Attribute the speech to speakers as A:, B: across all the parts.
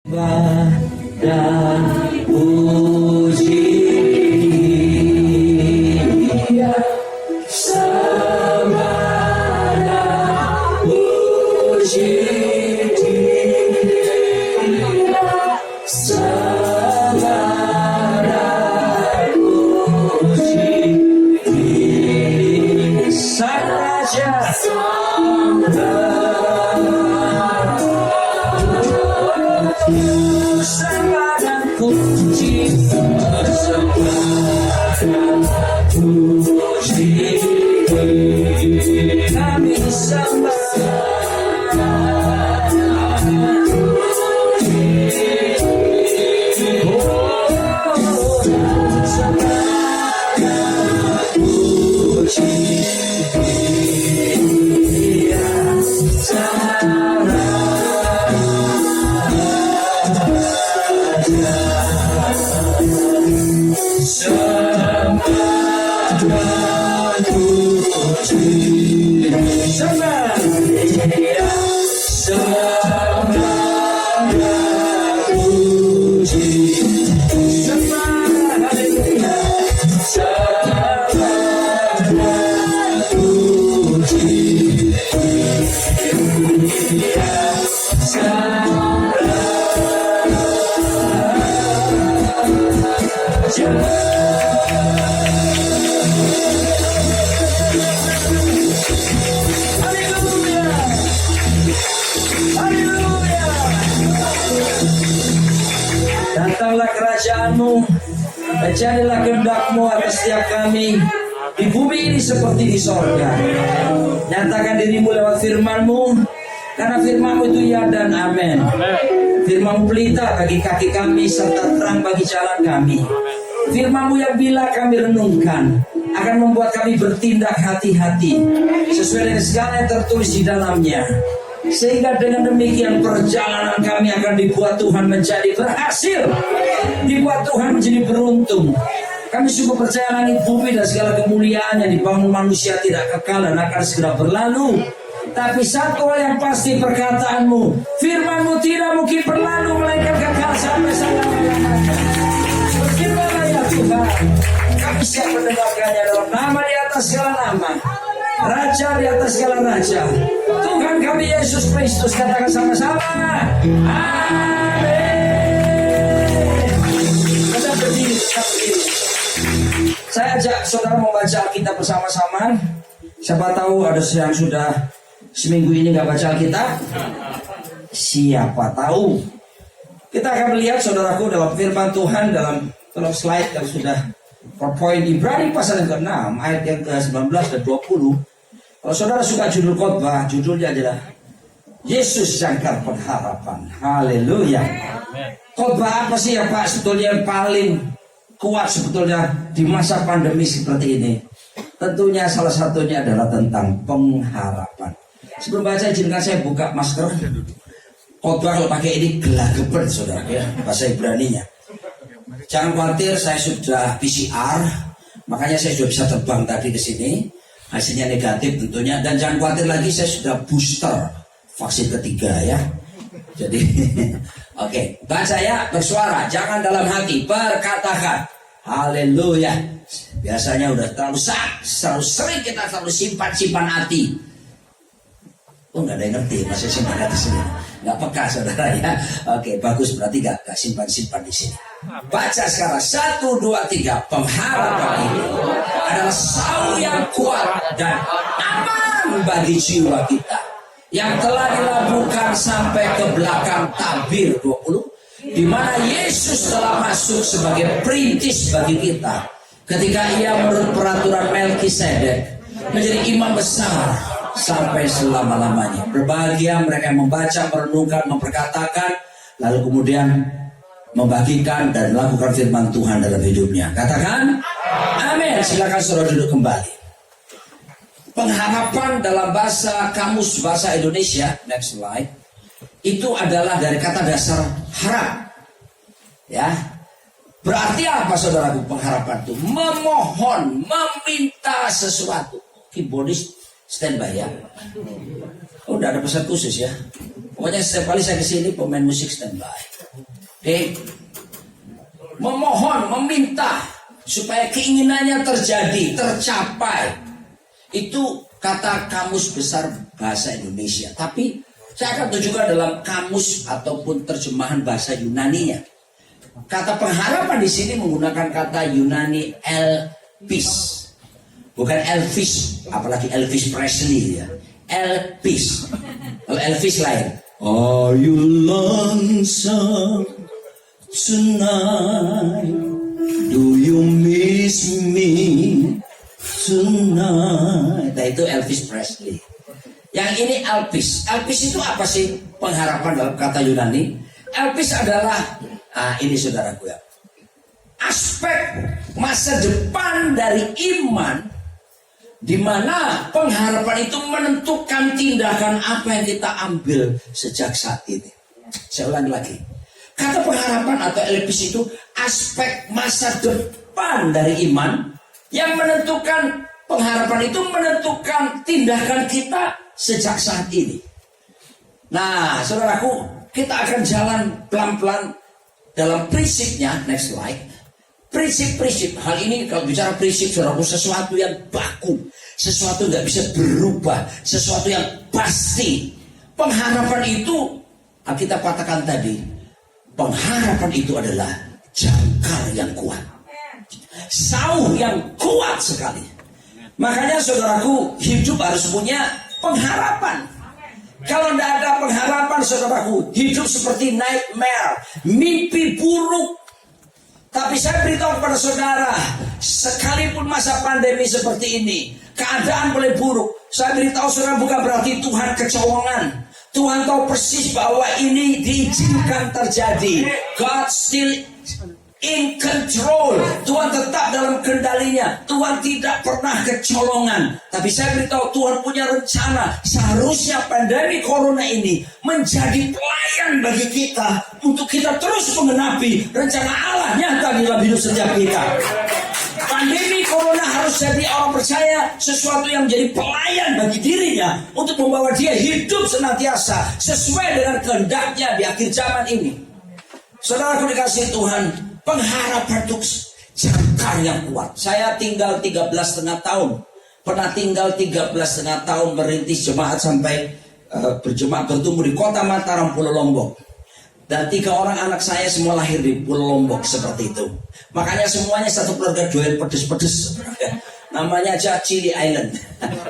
A: dan puji Dia, sembah puji Dia, sembah puji Dia, Sang Raja. Sembah dan puji, sembah puji, kami sembah puji Dia, datanglah kerajaan-Mu, dan jadilah kehendak-Mu atas setiap kami di bumi ini seperti di sorga. Nyatakan diri-Mu lewat firman-Mu, karena firman-Mu itu ya dan amin. Firman-Mu pelita bagi kaki kami serta terang bagi jalan kami. Firman-Mu yang bila kami renungkan akan membuat kami bertindak hati-hati sesuai dengan segala yang tertulis di dalamnya, sehingga dengan demikian perjalanan kami akan dibuat Tuhan menjadi berhasil, dibuat Tuhan menjadi beruntung. Kami sungguh percaya langit bumi dan segala kemuliaan yang dibangun manusia tidak kekal dan akan segera berlalu. Tapi satu hal yang pasti, perkataan-Mu, firman-Mu tidak mungkin berlalu, melainkan kekal sampai selama-lamanya. Berfirmanlah ya Tuhan, kami siap mendengarkannya dalam nama di atas segala nama, Raja di atas segala raja, Tuhan kami Yesus Kristus. Katakan sama-sama, amin. Kita berdiri, saya ajak saudara membaca Alkitab bersama-sama. Siapa tahu ada yang sudah seminggu ini nggak baca Alkitab. Siapa tahu. Kita akan melihat saudaraku dalam firman Tuhan dalam slide yang sudah PowerPoint, Ibrani pasal yang ke-6 ayat yang ke-19 dan 20. Kalau saudara suka judul khotbah, judulnya adalah Yesus Jangkar Pengharapan. Haleluya. Khotbah apa sih ya Pak sebetulnya yang paling kuat sebetulnya di masa pandemi seperti ini? Tentunya salah satunya adalah tentang pengharapan. Sebelum baca izinkan saya buka masker. Khotbah kalau pakai ini gelagapan saudara ya, bahasa Ibraninya. Jangan khawatir, saya sudah PCR, makanya saya sudah bisa terbang tadi ke sini. Hasilnya negatif tentunya, dan jangan khawatir lagi, saya sudah booster vaksin ketiga ya. Jadi oke, baca ya, bersuara, jangan dalam hati, berkatakan haleluya. Biasanya udah terlalu sering kita terlalu simpan hati. Oh nggak ada yang ngerti, masih simpan hati sini. Nggak peka saudara ya. Oke, bagus, berarti nggak simpan di sini. Baca sekarang 1, 2, 3. Pengharapan ini adalah saung yang kuat dan aman bagi jiwa kita, yang telah dilabuhkan sampai ke belakang tabir 20, di mana Yesus telah masuk sebagai perintis bagi kita ketika ia menurut peraturan Melkisedek menjadi imam besar sampai selama-lamanya. Berbahagia mereka yang membaca, merenungkan, memperkatakan, lalu kemudian membagikan dan melakukan firman Tuhan dalam hidupnya. Katakan amin. Silakan saudara duduk kembali. Pengharapan dalam bahasa kamus bahasa Indonesia, next slide, itu adalah dari kata dasar harap. Ya. Berarti apa saudaraku pengharapan itu? Memohon, meminta sesuatu. Keyboardis standby ya. Oh, udah ada pesan khusus ya. Pokoknya setiap kali saya kesini pemain musik standby. memohon, meminta supaya keinginannya terjadi, tercapai. Itu kata Kamus Besar Bahasa Indonesia. Tapi saya akan tunjukkan dalam kamus ataupun terjemahan bahasa Yunaninya. Kata pengharapan di sini menggunakan kata Yunani elpis, bukan Elvis, apalagi Elvis Presley ya. Elpis. Kalau Elvis lain. Are you lonesome tonight? Do you miss me tonight? Nah, itu Elvis Presley. Yang ini Elpis. Elpis itu apa sih pengharapan dalam kata Yunani? Elpis adalah, ini saudaraku ya, aspek masa depan dari iman, di mana pengharapan itu menentukan tindakan apa yang kita ambil sejak saat ini. Saya ulangi lagi. Kata pengharapan atau Elpis itu aspek masa depan dari iman yang menentukan, pengharapan itu menentukan tindakan kita sejak saat ini. Nah, saudaraku, kita akan jalan pelan-pelan dalam prinsipnya. Next slide. Prinsip-prinsip. Hal ini kalau bicara prinsip, saudaraku, sesuatu yang baku, sesuatu yang gak bisa berubah, sesuatu yang pasti. Pengharapan itu, kita katakan tadi, pengharapan itu adalah jangkar yang kuat, sauh yang kuat sekali. Makanya saudaraku, hidup harus punya pengharapan. Kalau tidak ada pengharapan, saudaraku, hidup seperti nightmare, mimpi buruk. Tapi saya beritahu kepada saudara, sekalipun masa pandemi seperti ini, keadaan boleh buruk, saya beritahu saudara, bukan berarti Tuhan kecolongan. Tuhan tahu persis bahwa ini diizinkan terjadi. God still in control. Tuhan tetap dalam kendalinya. Tuhan tidak pernah kecolongan. Tapi saya beritahu, Tuhan punya rencana. Seharusnya pandemi corona ini menjadi pelayan bagi kita, untuk kita terus menggenapi rencana Allah nyata di dalam hidup setiap kita. Pandemi corona harus jadi orang percaya sesuatu yang menjadi pelayan bagi dirinya, untuk membawa dia hidup senantiasa sesuai dengan kehendaknya di akhir zaman ini. Saudaraku dikasihi Tuhan, pengharapan untuk jangkar yang kuat. Saya tinggal 13,5 tahun. Pernah tinggal 13,5 tahun merintis jemaat sampai berjemaat bertumbuh di kota Mataram, Pulau Lombok. Dan 3 orang anak saya semua lahir di Pulau Lombok seperti itu. Makanya semuanya satu keluarga doyan pedes-pedes. Namanya aja Chili Island,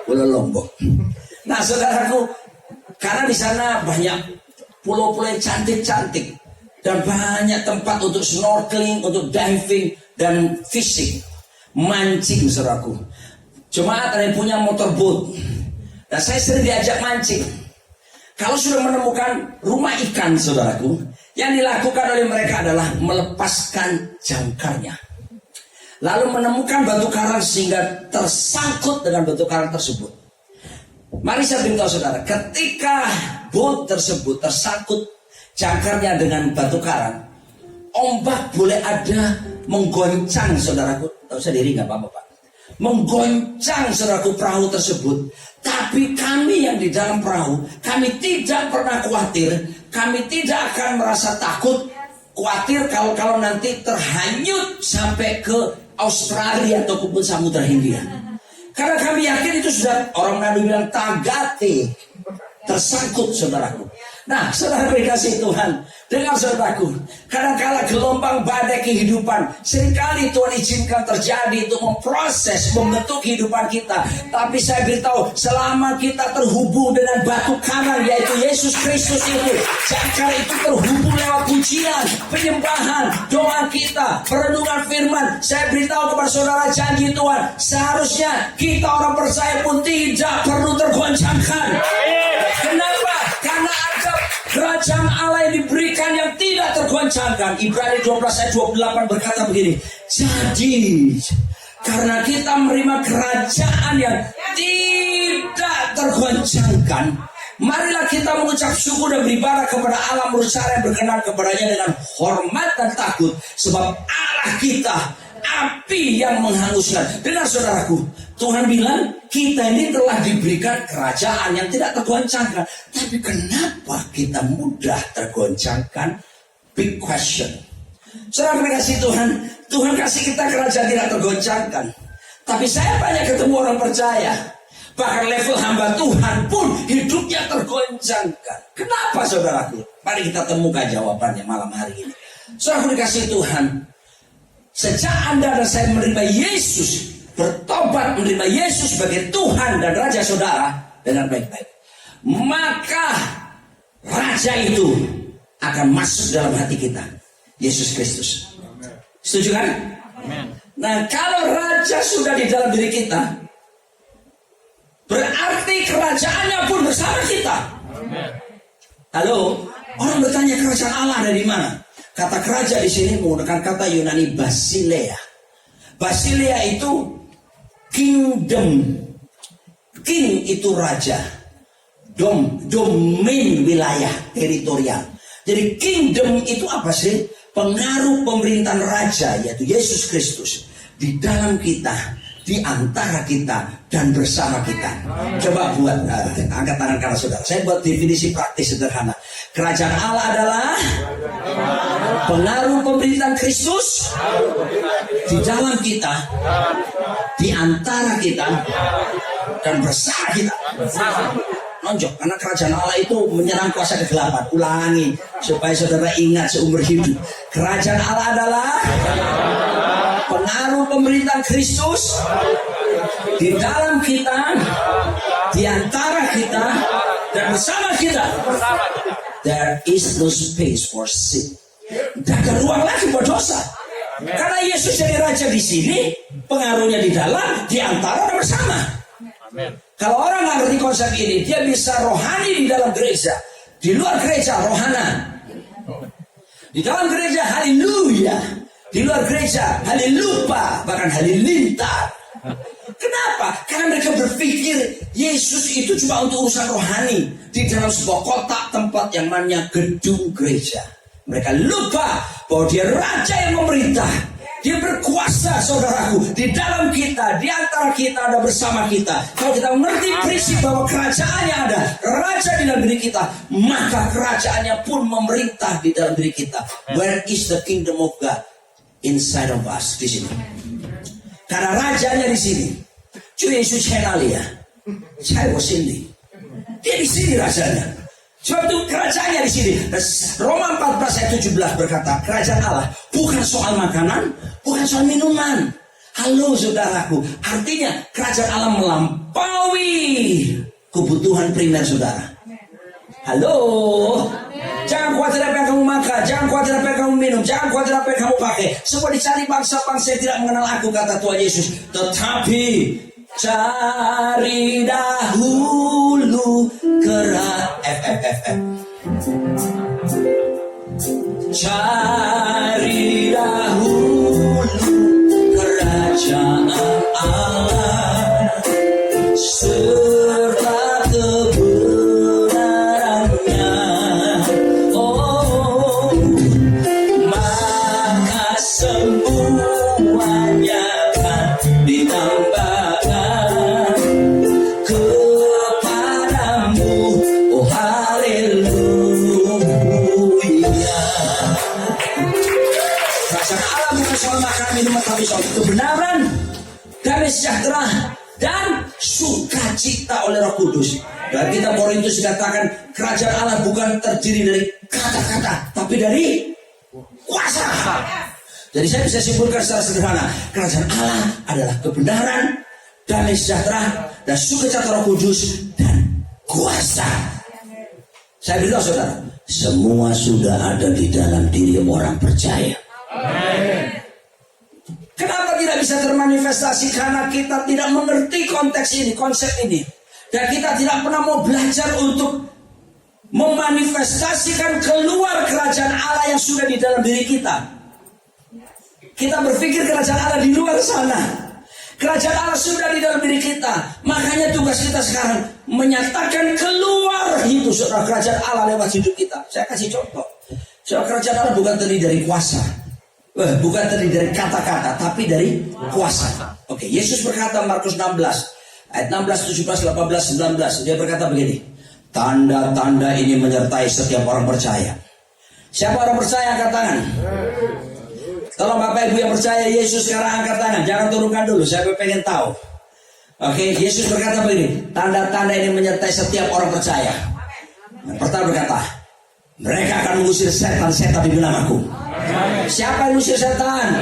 A: Pulau Lombok. Nah, saudaraku, karena di sana banyak pulau-pulau yang cantik-cantik. Dan banyak tempat untuk snorkeling, untuk diving, dan fishing, mancing, saudaraku. Jemaat ada yang punya motorboat, dan saya sering diajak mancing. Kalau sudah menemukan rumah ikan, saudaraku, yang dilakukan oleh mereka adalah melepaskan jangkarnya, lalu menemukan batu karang sehingga tersangkut dengan batu karang tersebut. Mari saya beritahu saudara, ketika boat tersebut tersangkut jangkarnya dengan batu karang, ombak boleh ada menggoncang, saudaraku. Tahu saya diri nggak apa-apa, Pak? Menggoncang, saudaraku, perahu tersebut. Tapi kami yang di dalam perahu, kami tidak pernah khawatir. Kami tidak akan merasa takut, khawatir kalau nanti terhanyut sampai ke Australia ataupun Samudra Hindia. Karena kami yakin itu sudah, orang Manado bilang tagate, tersangkut, saudaraku. Nah, saudara dikasih Tuhan, dengar saudaraku, kadang-kala gelombang badai kehidupan seringkali Tuhan izinkan terjadi untuk memproses, membentuk kehidupan kita. Tapi saya beritahu, selama kita terhubung dengan batu karang, yaitu Yesus Kristus itu, jangkar itu terhubung lewat pujian, penyembahan, doa kita, perenungan firman. Saya beritahu kepada saudara, janji Tuhan, seharusnya kita orang percaya pun tidak perlu tergoncangkan. Kenapa? Karena ada kerajaan Allah yang diberikan yang tidak tergoncangkan. Ibrani 12 ayat 28 berkata begini, jadi karena kita menerima kerajaan yang tidak tergoncangkan, marilah kita mengucap syukur dan beribadah kepada Allah menurut cara yang berkenan kepadanya dengan hormat dan takut, sebab Allah kita api yang menghanguskan. Dengar saudaraku, Tuhan bilang kita ini telah diberikan kerajaan yang tidak tergoncangkan. Tapi kenapa kita mudah tergoncangkan? big question. Saudara kasih Tuhan, Tuhan kasih kita kerajaan tidak tergoncangkan. Tapi saya banyak ketemu orang percaya, bahkan level hamba Tuhan pun hidupnya tergoncangkan. Kenapa saudaraku? Mari kita temukan jawabannya malam hari ini. Saudara dikasih Tuhan, sejak Anda dan saya menerima Yesus, bertobat menerima Yesus sebagai Tuhan dan Raja saudara dengan baik-baik, maka Raja itu akan masuk dalam hati kita, Yesus Kristus. Setuju kan? Nah, kalau Raja sudah di dalam diri kita, berarti kerajaannya pun bersama kita. Halo, orang bertanya kerajaan Allah ada di mana? Kata kerajaan di sini menggunakan kata Yunani Basileia. Basileia itu kingdom. King itu raja. Domain wilayah teritorial. Jadi kingdom itu apa sih? Pengaruh pemerintahan raja, yaitu Yesus Kristus di dalam kita, di antara kita dan bersama kita. Coba buat angkat tangan kanan saudara. Saya buat definisi praktis sederhana. Kerajaan Allah adalah pengaruh pemerintahan Kristus di dalam kita, di antara kita dan bersama kita. Nonjok, karena kerajaan Allah itu menyerang kuasa kegelapan. Ulangi supaya saudara ingat seumur hidup. Kerajaan Allah adalah pengaruh pemerintahan Kristus di dalam kita, di antara kita dan bersama kita. There is no space for sin. Tidak ada ruang lagi buat dosa. Karena Yesus jadi raja di sini, pengaruhnya di dalam, di antara dan bersama. Kalau orang nggak ngerti konsep ini, dia bisa rohani di dalam gereja, di luar gereja rohana. Di dalam gereja haleluya, di luar gereja halelupa, bahkan halilintar. Kenapa? Karena mereka berpikir Yesus itu cuma untuk urusan rohani di dalam sebuah kotak tempat yang namanya gedung gereja. Mereka lupa bahwa dia raja yang memerintah. Dia berkuasa saudaraku di dalam kita, di antara kita ada bersama kita. Kalau kita mengerti prinsip bahwa kerajaannya ada, raja di dalam diri kita, maka kerajaannya pun memerintah di dalam diri kita. Where is the kingdom of God? Inside of us, di sini. Karena rajanya di sini. Cuy Yesus Henalia, saya di sini. Dia di sini rajanya. Sebab itu kerajaannya di sini. Roma 14 ayat 17 berkata, kerajaan Allah bukan soal makanan, bukan soal minuman. Halo saudaraku, artinya kerajaan Allah melampaui kebutuhan primer saudara. Halo, jangan khawatir apa yang kamu makan, jangan khawatir apa yang kamu minum, jangan khawatir apa yang kamu pakai. Semua dicari bangsa-bangsa yang tidak mengenal aku, kata Tuhan Yesus. Tetapi cari dahulu cari dahulu kerajaan Allah serta kebenarannya. Oh, maka semuanya akan ditambahkan kepadamu. Oh haleluya. Kerajaan Allah bukan soal makanan minuman, tapi soal kebenaran, damai sejahtera dan sukacita oleh Roh Kudus. Dan kita Korintus dikatakan kerajaan Allah bukan terdiri dari kata-kata, tapi dari kuasa. Jadi saya bisa simpulkan secara sederhana, kerajaan Allah adalah kebenaran, damai sejahtera dan sukacita Roh Kudus dan kuasa. Saya beritahu saudara, semua sudah ada di dalam diri orang percaya. Kenapa tidak bisa termanifestasi? Karena kita tidak mengerti konteks ini, konsep ini. Dan kita tidak pernah mau belajar untuk memanifestasikan keluar kerajaan Allah yang sudah di dalam diri kita. Kita berpikir kerajaan Allah di luar sana. Kerajaan Allah sudah di dalam diri kita. Makanya tugas kita sekarang menyatakan keluar itu saudara kerajaan Allah lewat hidup kita. Saya kasih contoh. Saudara, kerajaan Allah bukan terdiri dari kuasa. Bukan terdiri dari kata-kata, tapi dari kuasa. Oke, Yesus berkata Markus 16 ayat 16, 17, 18, 19. Dia berkata begini, tanda-tanda ini menyertai setiap orang percaya. Siapa orang percaya angkat tangan? Kalau Bapak Ibu yang percaya Yesus sekarang angkat tangan. Jangan turunkan dulu, saya pengen tahu. Oke, Yesus berkata begini, tanda-tanda ini menyertai setiap orang percaya. Pertama berkata, mereka akan mengusir setan-setan di namaku. Siapa yang mengusir setan?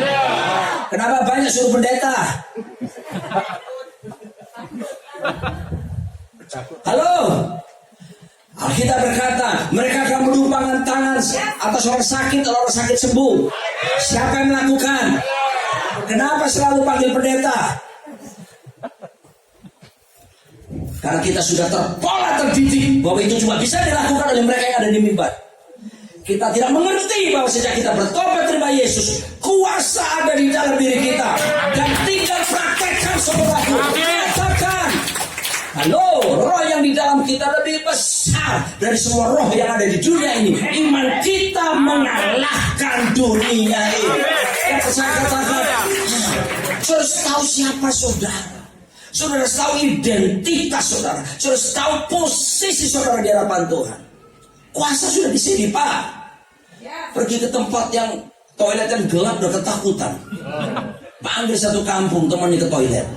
A: Kenapa banyak suruh pendeta? Halo? Alkitab berkata, mereka akan melumpangkan tangan atas orang sakit, kalau orang sakit sembuh. Siapa yang melakukan? Kenapa selalu panggil pendeta? Karena kita sudah terpola terdidik bahwa itu cuma bisa dilakukan oleh mereka yang ada di mimbar. Kita tidak mengerti bahwa sejak kita bertobat terima Yesus, kuasa ada di dalam diri kita. Dan tinggal praktekkan saudaraku. Katakan, halo, roh yang di dalam kita lebih besar dari semua roh yang ada di dunia ini. Iman kita mengalahkan dunia ini. Yang saya katakan, harus tahu siapa saudara. Saudara tahu identitas saudara. Saudara tahu posisi saudara di hadapan Tuhan. Kuasa sudah di sini, Pak. Pergi ke tempat yang toilet yang gelap udah ketakutan. Panggil satu kampung temannya ke toilet.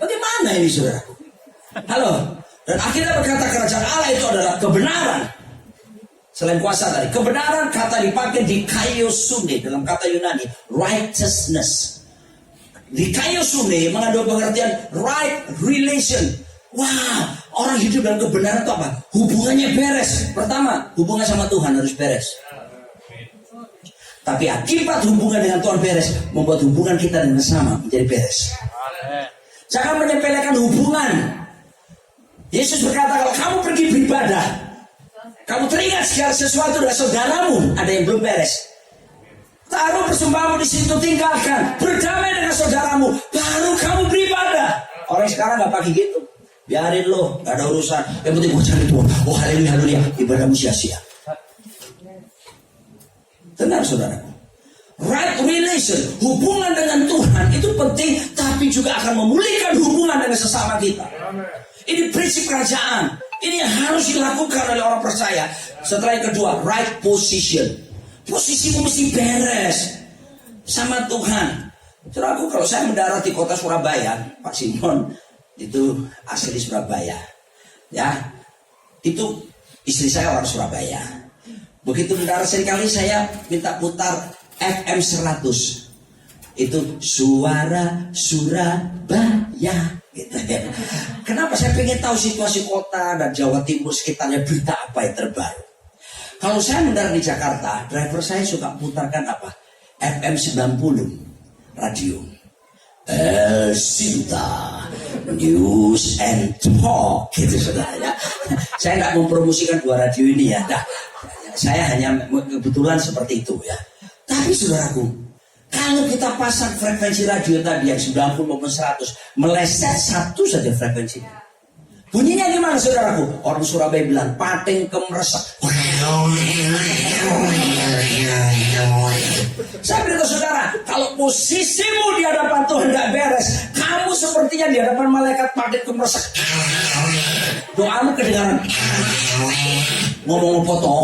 A: Bagaimana ini saudara? Halo. Dan akhirnya berkata kerajaan Allah itu adalah kebenaran. Selain kuasa tadi, kebenaran kata dipakai di kaiosune dalam kata Yunani, righteousness. Di kaiosune mengandung pengertian right relation. Wah, orang hidup dalam kebenaran itu apa? Hubungannya beres. Pertama, hubungan sama Tuhan harus beres. Tapi akibat hubungan dengan Tuhan beres, membuat hubungan kita dengan sesama menjadi beres. Jangan menyepelekan hubungan. Yesus berkata, kalau kamu pergi beribadah, kamu teringat segala sesuatu dengan saudaramu, ada yang belum beres. Taruh persembahanmu di situ, tinggalkan, berdamai dengan saudaramu, baru kamu beribadah. Orang sekarang nggak pakai gitu. Biarin lo, nggak ada urusan. Yang penting gue cari Tuhan. Oh haleluya, haleluya, ibadahmu sia-sia. Tenang saudaraku. Right relation, hubungan dengan Tuhan itu penting, tapi juga akan memulihkan hubungan dengan sesama kita. Ini prinsip kerajaan. Ini yang harus dilakukan oleh orang percaya. Setelah yang kedua, right position. Posisimu mesti beres sama Tuhan. Saudaraku, kalau saya mendarat di kota Surabaya, Pak Simon itu asli Surabaya, ya, itu istri saya orang Surabaya. Begitu mendarat sekali saya minta putar FM 100. Itu suara Surabaya. Gitu. Kenapa saya pengen tahu situasi kota dan Jawa Timur sekitarnya, berita apa yang terbaru. Kalau saya mendarat di Jakarta, driver saya suka putarkan apa? FM 90 radio. Sinta News and Talk gitu saudara. Saya tidak mempromosikan dua radio ini ya. Nah, saya hanya kebetulan seperti itu ya. Tapi saudaraku, kalau kita pasang frekuensi radio tadi yang 90 maupun 100, meleset satu saja frekuensinya. Bunyinya gimana saudaraku? Orang Surabaya bilang pating kemresek. Saya beritahu saudara, kalau posisimu di hadapan Tuhan gak beres, kamu sepertinya di hadapan malaikat pating kemresek. Doamu kedengaran. Ngomong foto.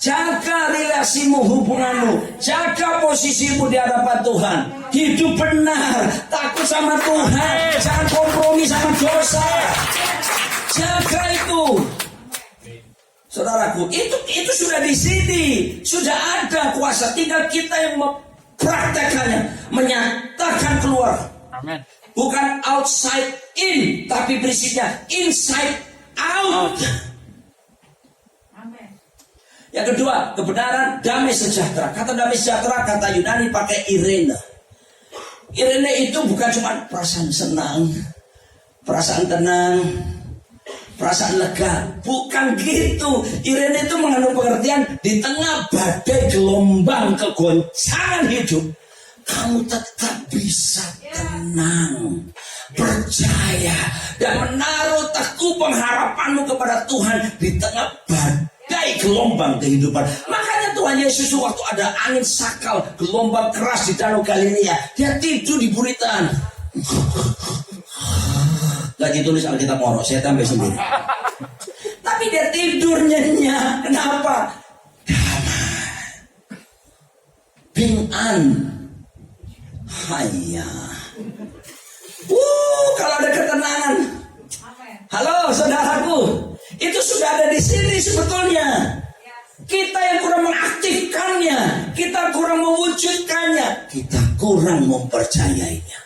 A: Jaga relasimu, hubunganmu. Jaga posisimu di hadapan Tuhan. Hidup benar, takut sama Tuhan. Jangan kompromi sama dosa. Jaga itu. Saudaraku, itu sudah di sini. Sudah ada kuasa. Tinggal kita yang mempraktekannya, menyatakan keluar. Amen. Bukan outside in, tapi prinsipnya inside out. Yang kedua, kebenaran, damai sejahtera. Kata damai sejahtera, kata Yunani pakai Irene. Irene itu bukan cuma perasaan senang, perasaan tenang, perasaan lega. Bukan gitu. Irene itu mengandung pengertian di tengah badai gelombang kegoncangan hidup, kamu tetap bisa tenang, percaya, dan menaruh teguh pengharapanmu kepada Tuhan di tengah badai gelombang kehidupan. Makanya Tuhan Yesus waktu ada angin sakal, gelombang keras di Danau Galilea, dia tidur di buritan. Gak ditulis Alkitab Moro, saya tambah sendiri. Tapi Tapi dia tidur nyenyak. Kenapa? Bingan. Hanya. Kalau ada ketenangan. Halo saudaraku, itu sudah ada di sini sebetulnya. Kita yang kurang mengaktifkannya, kita kurang mewujudkannya, kita kurang mempercayainya.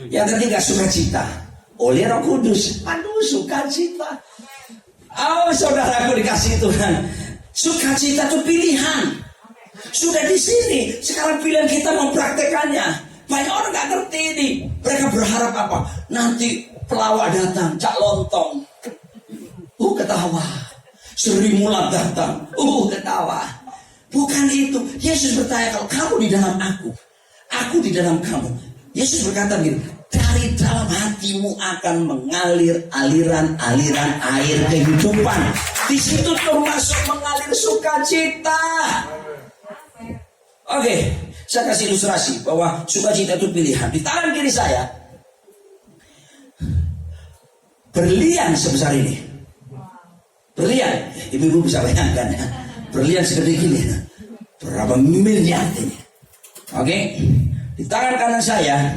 A: Yang ketiga, sukacita oleh Roh Kudus. Aduh, sukacita. Oh, saudaraku dikasih Tuhan, sukacita itu pilihan. Sudah di sini. Sekarang pilihan kita mempraktekannya. Banyak orang gak ngerti ini. Mereka berharap apa? Nanti pelawak datang, cak lontong. Ketawa. Sri Mulat datang. Ketawa. Bukan itu. Yesus bertanya, kalau kamu di dalam aku di dalam kamu. Yesus berkata begini, dari dalam hatimu akan mengalir aliran-aliran air kehidupan. Di situ termasuk mengalir sukacita. Oke, saya kasih ilustrasi bahwa sukacita itu pilihan. Di tangan kiri saya berlian sebesar ini. Berlian, ibu-ibu bisa bayangkan ya. Berlian segede gini. Berapa miliar ini. Oke, di tangan kanan saya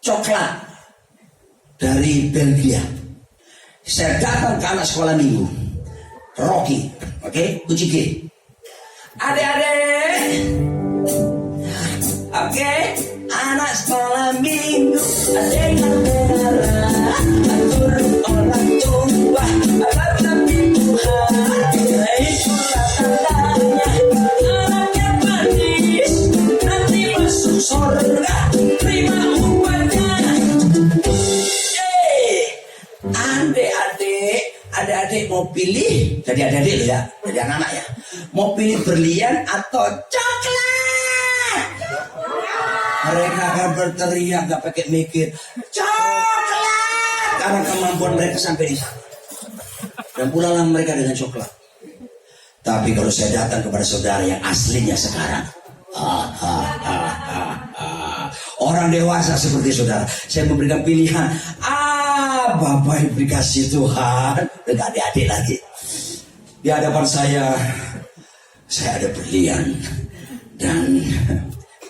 A: coklat dari Belgia. Saya datang ke anak sekolah minggu, Rocky. Oke, kunci G. Adik-adik, oke, anak sekolah minggu, adik negara, atur orang tua, tapi Tuhan, itulah tandanya, anaknya manis, nanti masuk surga, terima upahnya. Adik-adik mau pilih, jadi adik-adik ya, jadi anak-anak ya, mau pilih berlian atau coklat? Mereka akan berteriak, gak pakai mikir, coklat, karena kemampuan mereka sampai di sana. Dan pulanglah mereka dengan coklat. Tapi kalau saya datang kepada saudara yang aslinya sekarang, orang dewasa seperti saudara, saya memberikan pilihan. Bapak yang dikasih Tuhan, dan adik-adik lagi. Di hadapan saya ada berlian dan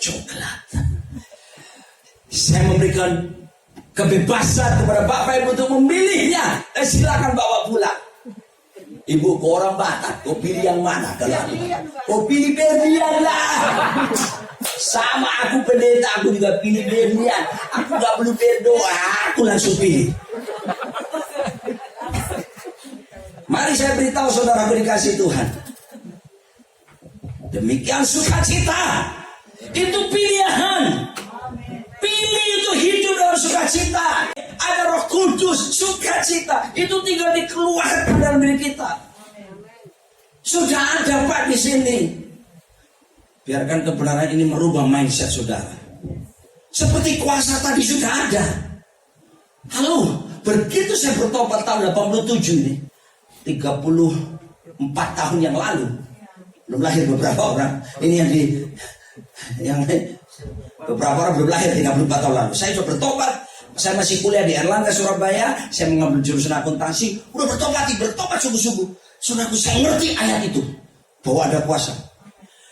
A: coklat. Saya memberikan kebebasan kepada Bapak Ibu untuk memilihnya. Silakan bawa pulang. Ibu, kau orang Batak, kau pilih yang mana? Kau pilih berlian lah. Sama aku pendeta, aku juga pilih berlian. Aku gak perlu berdoa, aku langsung pilih. Mari saya beritahu saudara dikasih Tuhan. Demikian sukacita. Itu pilihan. Pilih itu hidup dalam sukacita. Ada Roh Kudus, sukacita. Itu tinggal dikeluarkan dalam diri kita. Sudah ada Pak di sini. Biarkan kebenaran ini merubah mindset saudara. Seperti kuasa tadi sudah ada. Halo, begitu saya bertobat tahun 87 ini, 34 tahun yang lalu, belum lahir beberapa orang. Ini yang beberapa orang belum lahir 34 tahun lalu. Saya sudah bertobat. Saya masih kuliah di Erlangga, Surabaya. Saya mengambil jurusan akuntansi. Udah bertobat sungguh-sungguh. Saudaraku, saya ngerti ayat itu bahwa ada kuasa.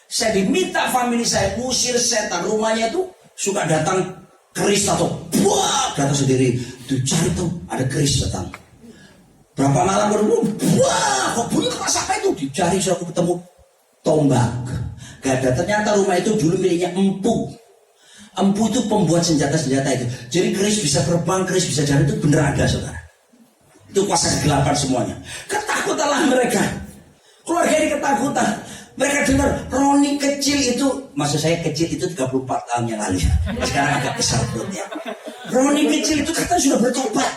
A: Saya diminta family saya usir setan. Rumahnya itu suka datang keris atau datang sendiri. Dicari tuh ada keris datang. Berapa malam baru kok bunyi keras apa itu? Dicari sudah aku ketemu tombak. Gak ada. Ternyata rumah itu dulu miliknya empu. Empu itu pembuat senjata-senjata itu. Jadi keris bisa terbang, keris bisa jalan, itu bener ada saudara. Itu kuasa kegelapan semuanya. Ketakutanlah mereka. Keluarga ini ketakutan. Mereka dengar Roni kecil itu, maksud saya kecil itu 34 tahun yang lalu ya. Sekarang agak besar perutnya. Roni kecil itu katanya sudah bertobat.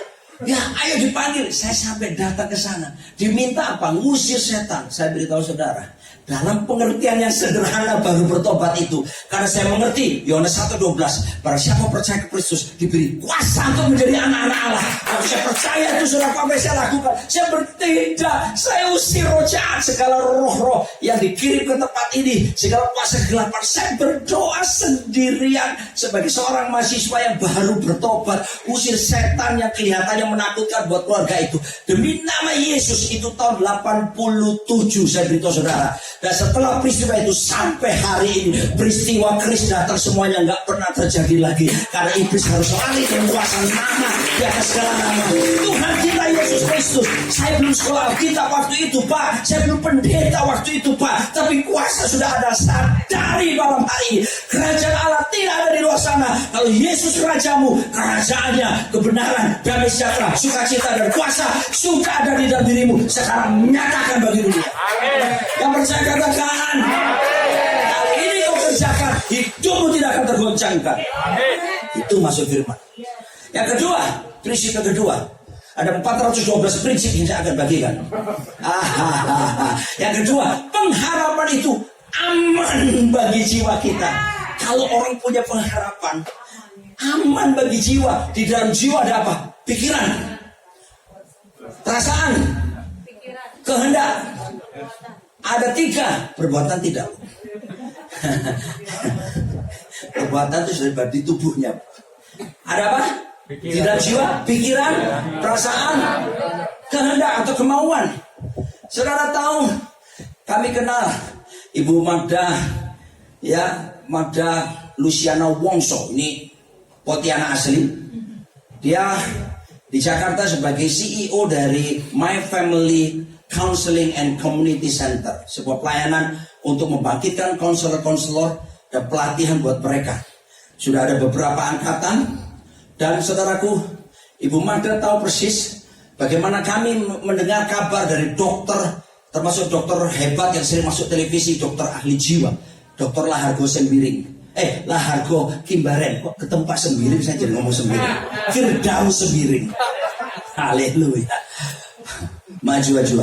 A: Ya ayo dipanggil. Saya sampai datang ke sana. Diminta apa? Ngusir setan. Saya beritahu saudara, dalam pengertian yang sederhana baru bertobat itu. Karena saya mengerti Yohanes 1:12, barang siapa percaya ke Kristus diberi kuasa untuk menjadi anak-anak Allah. Kalau saya percaya itu sudah apa yang saya lakukan. Saya bertindak, saya usir roh jahat, segala roh-roh yang dikirim ke tempat ini, segala kuasa kegelapan. Saya berdoa sendirian sebagai seorang mahasiswa yang baru bertobat, usir setan yang kelihatannya yang menakutkan buat keluarga itu. Demi nama Yesus itu tahun 87 saya beritahu saudara. Dan setelah peristiwa itu sampai hari ini peristiwa keris datang semuanya nggak pernah terjadi lagi. Karena iblis harus lari dan kuasa nama di atas segala nama. Tuhan kita Yesus Kristus. Saya belum sekolah Alkitab waktu itu Pak. Saya belum pendeta waktu itu Pak. Tapi kuasa sudah ada. Sadari malam hari ini kerajaan Allah tidak ada di luar sana. Kalau Yesus rajamu, kerajaannya, kebenaran, damai sejahtera, sukacita dan kuasa sudah ada di dalam dirimu. Sekarang nyatakan bagi dunia. Yang percaya katakan. Kali ini kau kerjakan, hidupmu tidak akan tergoncangkan. Itu masuk firman. Yang kedua, prinsip yang kedua, ada 412 prinsip yang saya akan bagikan. Yang kedua, pengharapan itu aman bagi jiwa kita. Kalau orang punya pengharapan, aman bagi jiwa. Di dalam jiwa ada apa? Pikiran, perasaan, kehendak. Ada 3, perbuatan tidak. Perbuatan itu sudah di tubuhnya. Ada apa? Di dalam jiwa, pikiran, perasaan, kehendak atau kemauan. Saudara tahu, kami kenal Ibu Magda, ya, Magda Luciana Wongso. Ini Pontianak asli. Dia di Jakarta sebagai CEO dari My Family Counseling and Community Center, sebuah pelayanan untuk membangkitkan konselor-konselor dan pelatihan buat mereka. Sudah ada beberapa angkatan. Dan saudaraku, Ibu Magda tahu persis bagaimana kami mendengar kabar dari dokter, termasuk dokter hebat yang sering masuk televisi, dokter ahli jiwa, Dokter Lahargo Sembiring. Lahargo Kimbaren. Kok ketemu Pak Sembiring saya jadi ngomong Sembiring. Firdaus Sembiring. Haleluya. Maju-maju.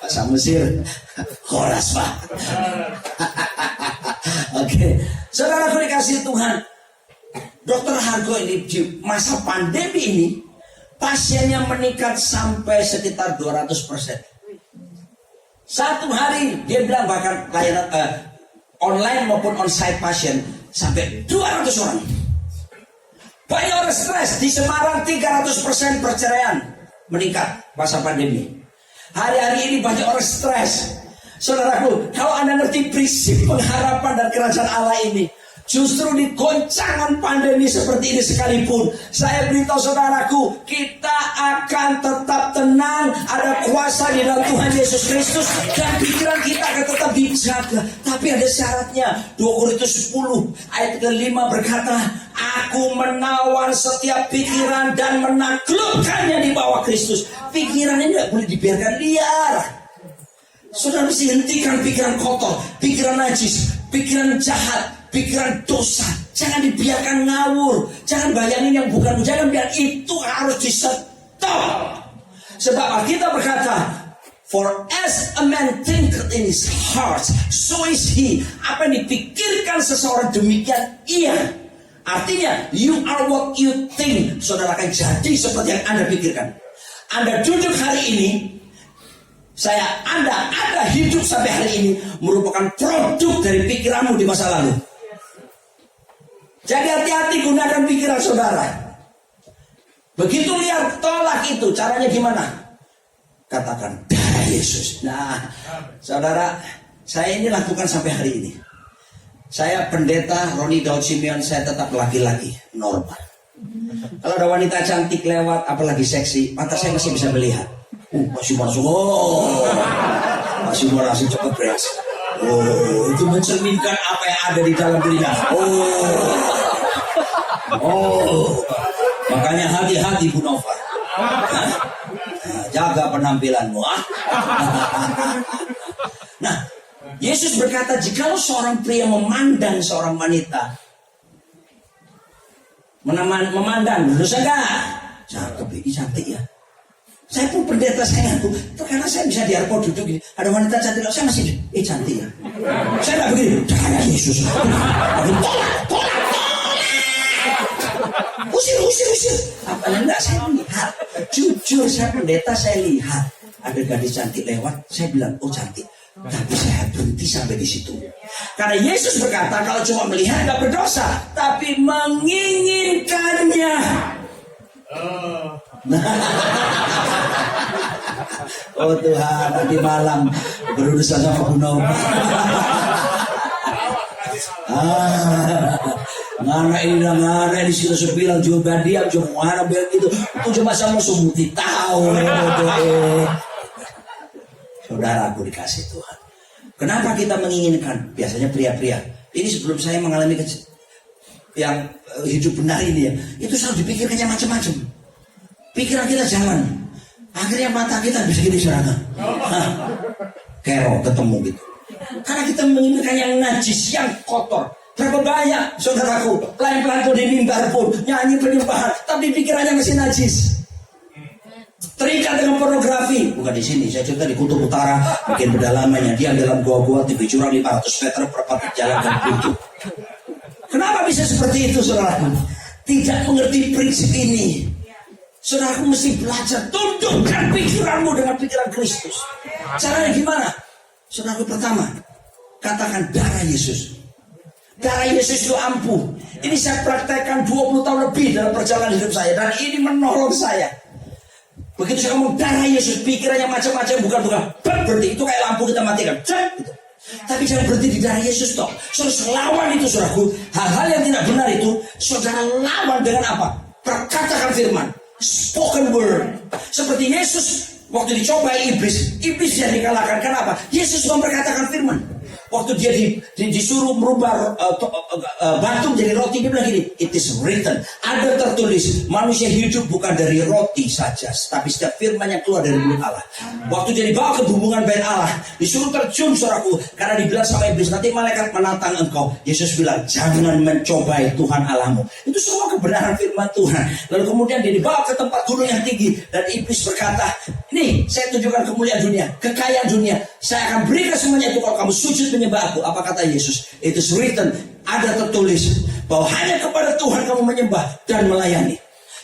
A: Pak Samusir. Horas Pak. Oke. Saudara dikasih Tuhan. Dokter Hargo ini di masa pandemi ini pasiennya meningkat sampai sekitar 200%. Satu hari dia bilang bahkan layanan online maupun on-site pasien sampai 200 orang. Banyak orang stres. Di Semarang 300% perceraian meningkat masa pandemi. Hari-hari ini banyak orang stres. Saudaraku, kalau Anda ngerti prinsip pengharapan dan kerajaan Allah ini, justru di goncangan pandemi seperti ini sekalipun, saya beritahu saudaraku, kita akan tetap tenang. Ada kuasa di dalam Tuhan Yesus Kristus dan pikiran kita akan tetap dijaga. Tapi ada syaratnya. 2 Korintus 10 ayat ke-5 berkata, aku menawan setiap pikiran dan menaklukkannya di bawah Kristus. Pikiran ini tidak boleh dibiarkan liar. Saudara mesti hentikan pikiran kotor, pikiran najis, pikiran jahat, pikiran dosa. Jangan dibiarkan ngawur. Jangan bayangin yang bukan. Jangan biar itu harus di-stop. Sebab Alkitab berkata, for as a man thinketh in his heart, so is he. Apa yang dipikirkan seseorang demikian ia. Artinya, you are what you think. Saudara akan jadi seperti yang Anda pikirkan. Anda duduk hari ini, Anda hidup sampai hari ini merupakan produk dari pikiranmu di masa lalu. Jadi hati-hati gunakan pikiran saudara. Begitu lihat tolak itu, caranya gimana? Katakan darah Yesus. Nah, saudara, saya ini lakukan sampai hari ini. Saya pendeta Roni Daud Simeon, saya tetap laki-laki normal. Kalau ada wanita cantik lewat, apalagi seksi, mata saya masih bisa melihat. Masih masuk. Masih merasa cepat beres. Itu mencerminkan apa yang ada di dalam dirinya. Makanya hati-hati Bu Nova. Jaga penampilanmu. Nah, Yesus berkata, jikalau seorang pria memandang seorang wanita, memandang, dosa enggak? Cakep, ini cantik ya. Saya pun pendeta saya ngaku, karena saya bisa di airport duduk gini, ada wanita cantik, saya masih, cantik ya. Saya nggak begini, darah Yesus. Tolak. Usir. Apalagi enggak, saya lihat. Jujur, saya pendeta, saya lihat. Ada gadis cantik lewat, saya bilang, oh cantik. Tapi saya berhenti sampai di situ. Karena Yesus berkata kalau cuma melihat nggak berdosa, tapi menginginkannya. Oh Tuhan, nanti malam berurusan sama Bu Nova. Ngana di situ bilang juga diam cuma mana bilang gitu. Itu cuma sama sumuti tahu. Saudaraku dikasih Tuhan. Kenapa kita menginginkan? Biasanya pria-pria. Ini sebelum saya mengalami yang hidup benar ini ya, itu selalu dipikirkannya macam-macam. Pikiran kita jalan. Akhirnya mata kita bisa gini seragam. Kero ketemu gitu. Karena kita menginginkan yang najis, yang kotor. Berapa banyak saudaraku pelan-pelan di mimbar pun nyanyi penyembahan, tapi pikirannya masih najis. Terikat dengan pornografi. Bukan di sini, saya cerita di Kutub Utara, bikin pedalamannya. Dia dalam gua-gua TV curang 500 meter perempat jalan dan pintu. Kenapa bisa seperti itu, saudaraku? Tidak mengerti prinsip ini. Saudaraku mesti belajar, tundukkan pikiranmu dengan pikiran Kristus. Caranya gimana? Saudaraku, pertama, katakan darah Yesus. Darah Yesus itu ampuh. Ini saya praktekkan 20 tahun lebih dalam perjalanan hidup saya, dan ini menolong saya. Begitu saya ngomong darah Yesus, pikirannya macam-macam, bukan berhenti. Itu kayak lampu kita matikan. Gitu. Tapi jangan berhenti di darah Yesus toh. Saudara lawan itu, saudaraku. Hal-hal yang tidak benar itu, saudara lawan dengan apa? Perkatakan firman, spoken word. Seperti Yesus waktu dicoba iblis yang dikalahkan. Kenapa? Yesus memperkatakan firman. Waktu dia disuruh merubah batu menjadi roti, dia bilang gini, it is written, ada tertulis, manusia hidup bukan dari roti saja, tapi setiap firman yang keluar dari mulut Allah. Waktu dia dibawa ke bumbungan bait Allah, disuruh terjun, saudaraku, karena dibilang sama iblis, nanti malaikat menantang engkau. Yesus bilang, jangan mencobai Tuhan Allahmu. Itu semua kebenaran firman Tuhan. Lalu kemudian dia dibawa ke tempat gunung yang tinggi, dan iblis berkata, ini saya tunjukkan kemuliaan dunia, kekayaan dunia, saya akan berikan semuanya itu kalau kamu sujud menyembah aku. Apa kata Yesus? It is written, ada tertulis bahwa hanya kepada Tuhan kamu menyembah dan melayani.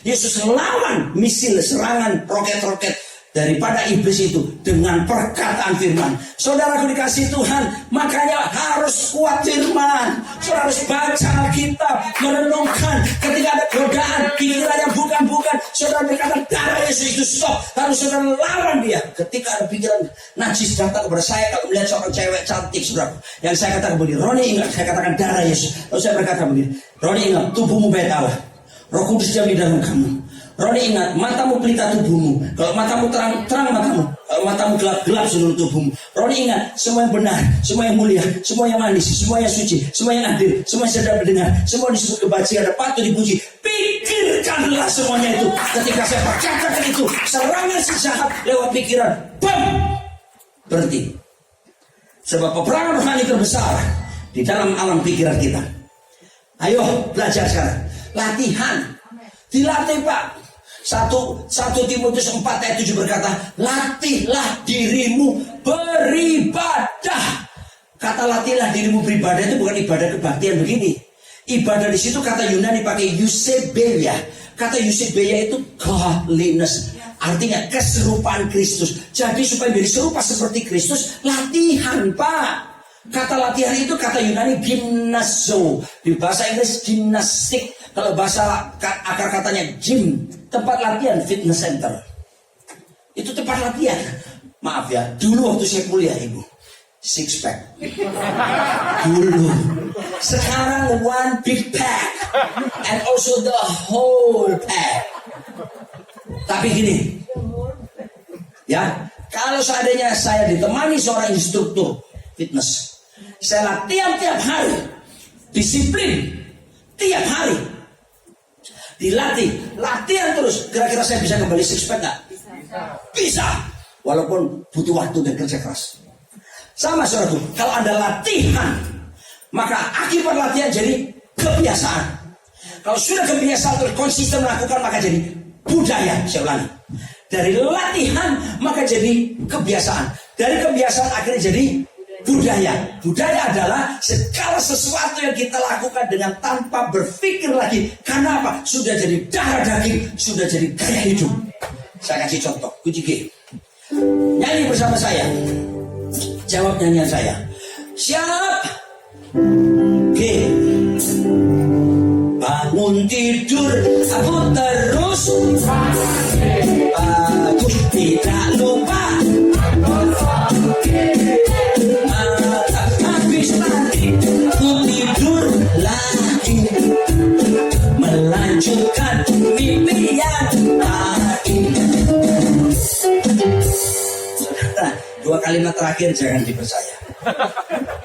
A: Yesus lawan misil, serangan, roket-roket daripada iblis itu dengan perkataan firman. Saudaraku dikasih Tuhan, makanya harus kuat firman. Saudara harus baca Alkitab, merenungkan. Ketika ada godaan, pikiran yang bukan-bukan, saudara berkata darah Yesus itu stop. Harus saudara lawan dia. Ketika ada pikiran najis datang kepada saya, kalau melihat seorang cewek cantik, saudara, yang saya katakan begini, Roni ingat, saya katakan darah Yesus. Lalu saya berkata begini, Roni ingat, tubuhmu bait Allah, Roh Kudus diam di dalam kamu. Roni ingat, matamu pelita tubuhmu. Kalau matamu terang, terang matamu. Kalau matamu gelap, gelap seluruh tubuhmu. Roni ingat, semua yang benar, semua yang mulia, semua yang manis, semua yang suci, semua yang adil, semua yang sedap mendengar, semua disebut kebajikan dan patut dipuji. Pikirkanlah semuanya itu. Ketika saya perkatakan itu, serangan si jahat lewat pikiran, bam, berhenti. Sebab peperangan rohani terbesar di dalam alam pikiran kita. Ayo belajar sekarang. Latihan. Dilatih Pak. 1 Timotius 4 ayat 7 berkata, latihlah dirimu beribadah. Kata latihlah dirimu beribadah itu bukan ibadah kebaktian begini. Ibadah di situ kata Yunani pakai eusebeia. Kata eusebeia itu godliness. Artinya keserupaan Kristus. Jadi supaya menjadi serupa seperti Kristus, latihan Pak. Kata latihan itu kata Yunani gymnazo. Di bahasa Inggris gimnastik. Kalau bahasa akar katanya gym, tempat latihan, fitness center. Itu tempat latihan. Maaf ya, dulu waktu saya kuliah ibu, six pack. Dulu. Sekarang one big pack. And also the whole pack. Tapi gini, ya, kalau seandainya saya ditemani seorang instruktur fitness, saya latihan tiap hari, disiplin tiap hari, dilatih, latihan terus. Kira-kira saya bisa kembali six pack nggak? Bisa. Walaupun butuh waktu dan kerja keras. Sama saudara, kalau ada latihan, maka akibat latihan jadi kebiasaan. Kalau sudah kebiasaan terus konsisten melakukan, maka jadi budaya. Saya ulangi, dari latihan maka jadi kebiasaan. Dari kebiasaan akhirnya jadi budaya. Budaya adalah segala sesuatu yang kita lakukan dengan tanpa berpikir lagi. Karena apa? Sudah jadi darah daging, sudah jadi gaya hidup. Saya kasih contoh, kunci G. Nyanyi bersama saya. Jawab nyanyian saya. Siap. Oke. Bangun tidur aku terus bagus, tidak lupa habis tadi aku tidur lagi melanjutkan mimpi yang tadi. Saudara, 2 kalimat terakhir jangan dipercaya.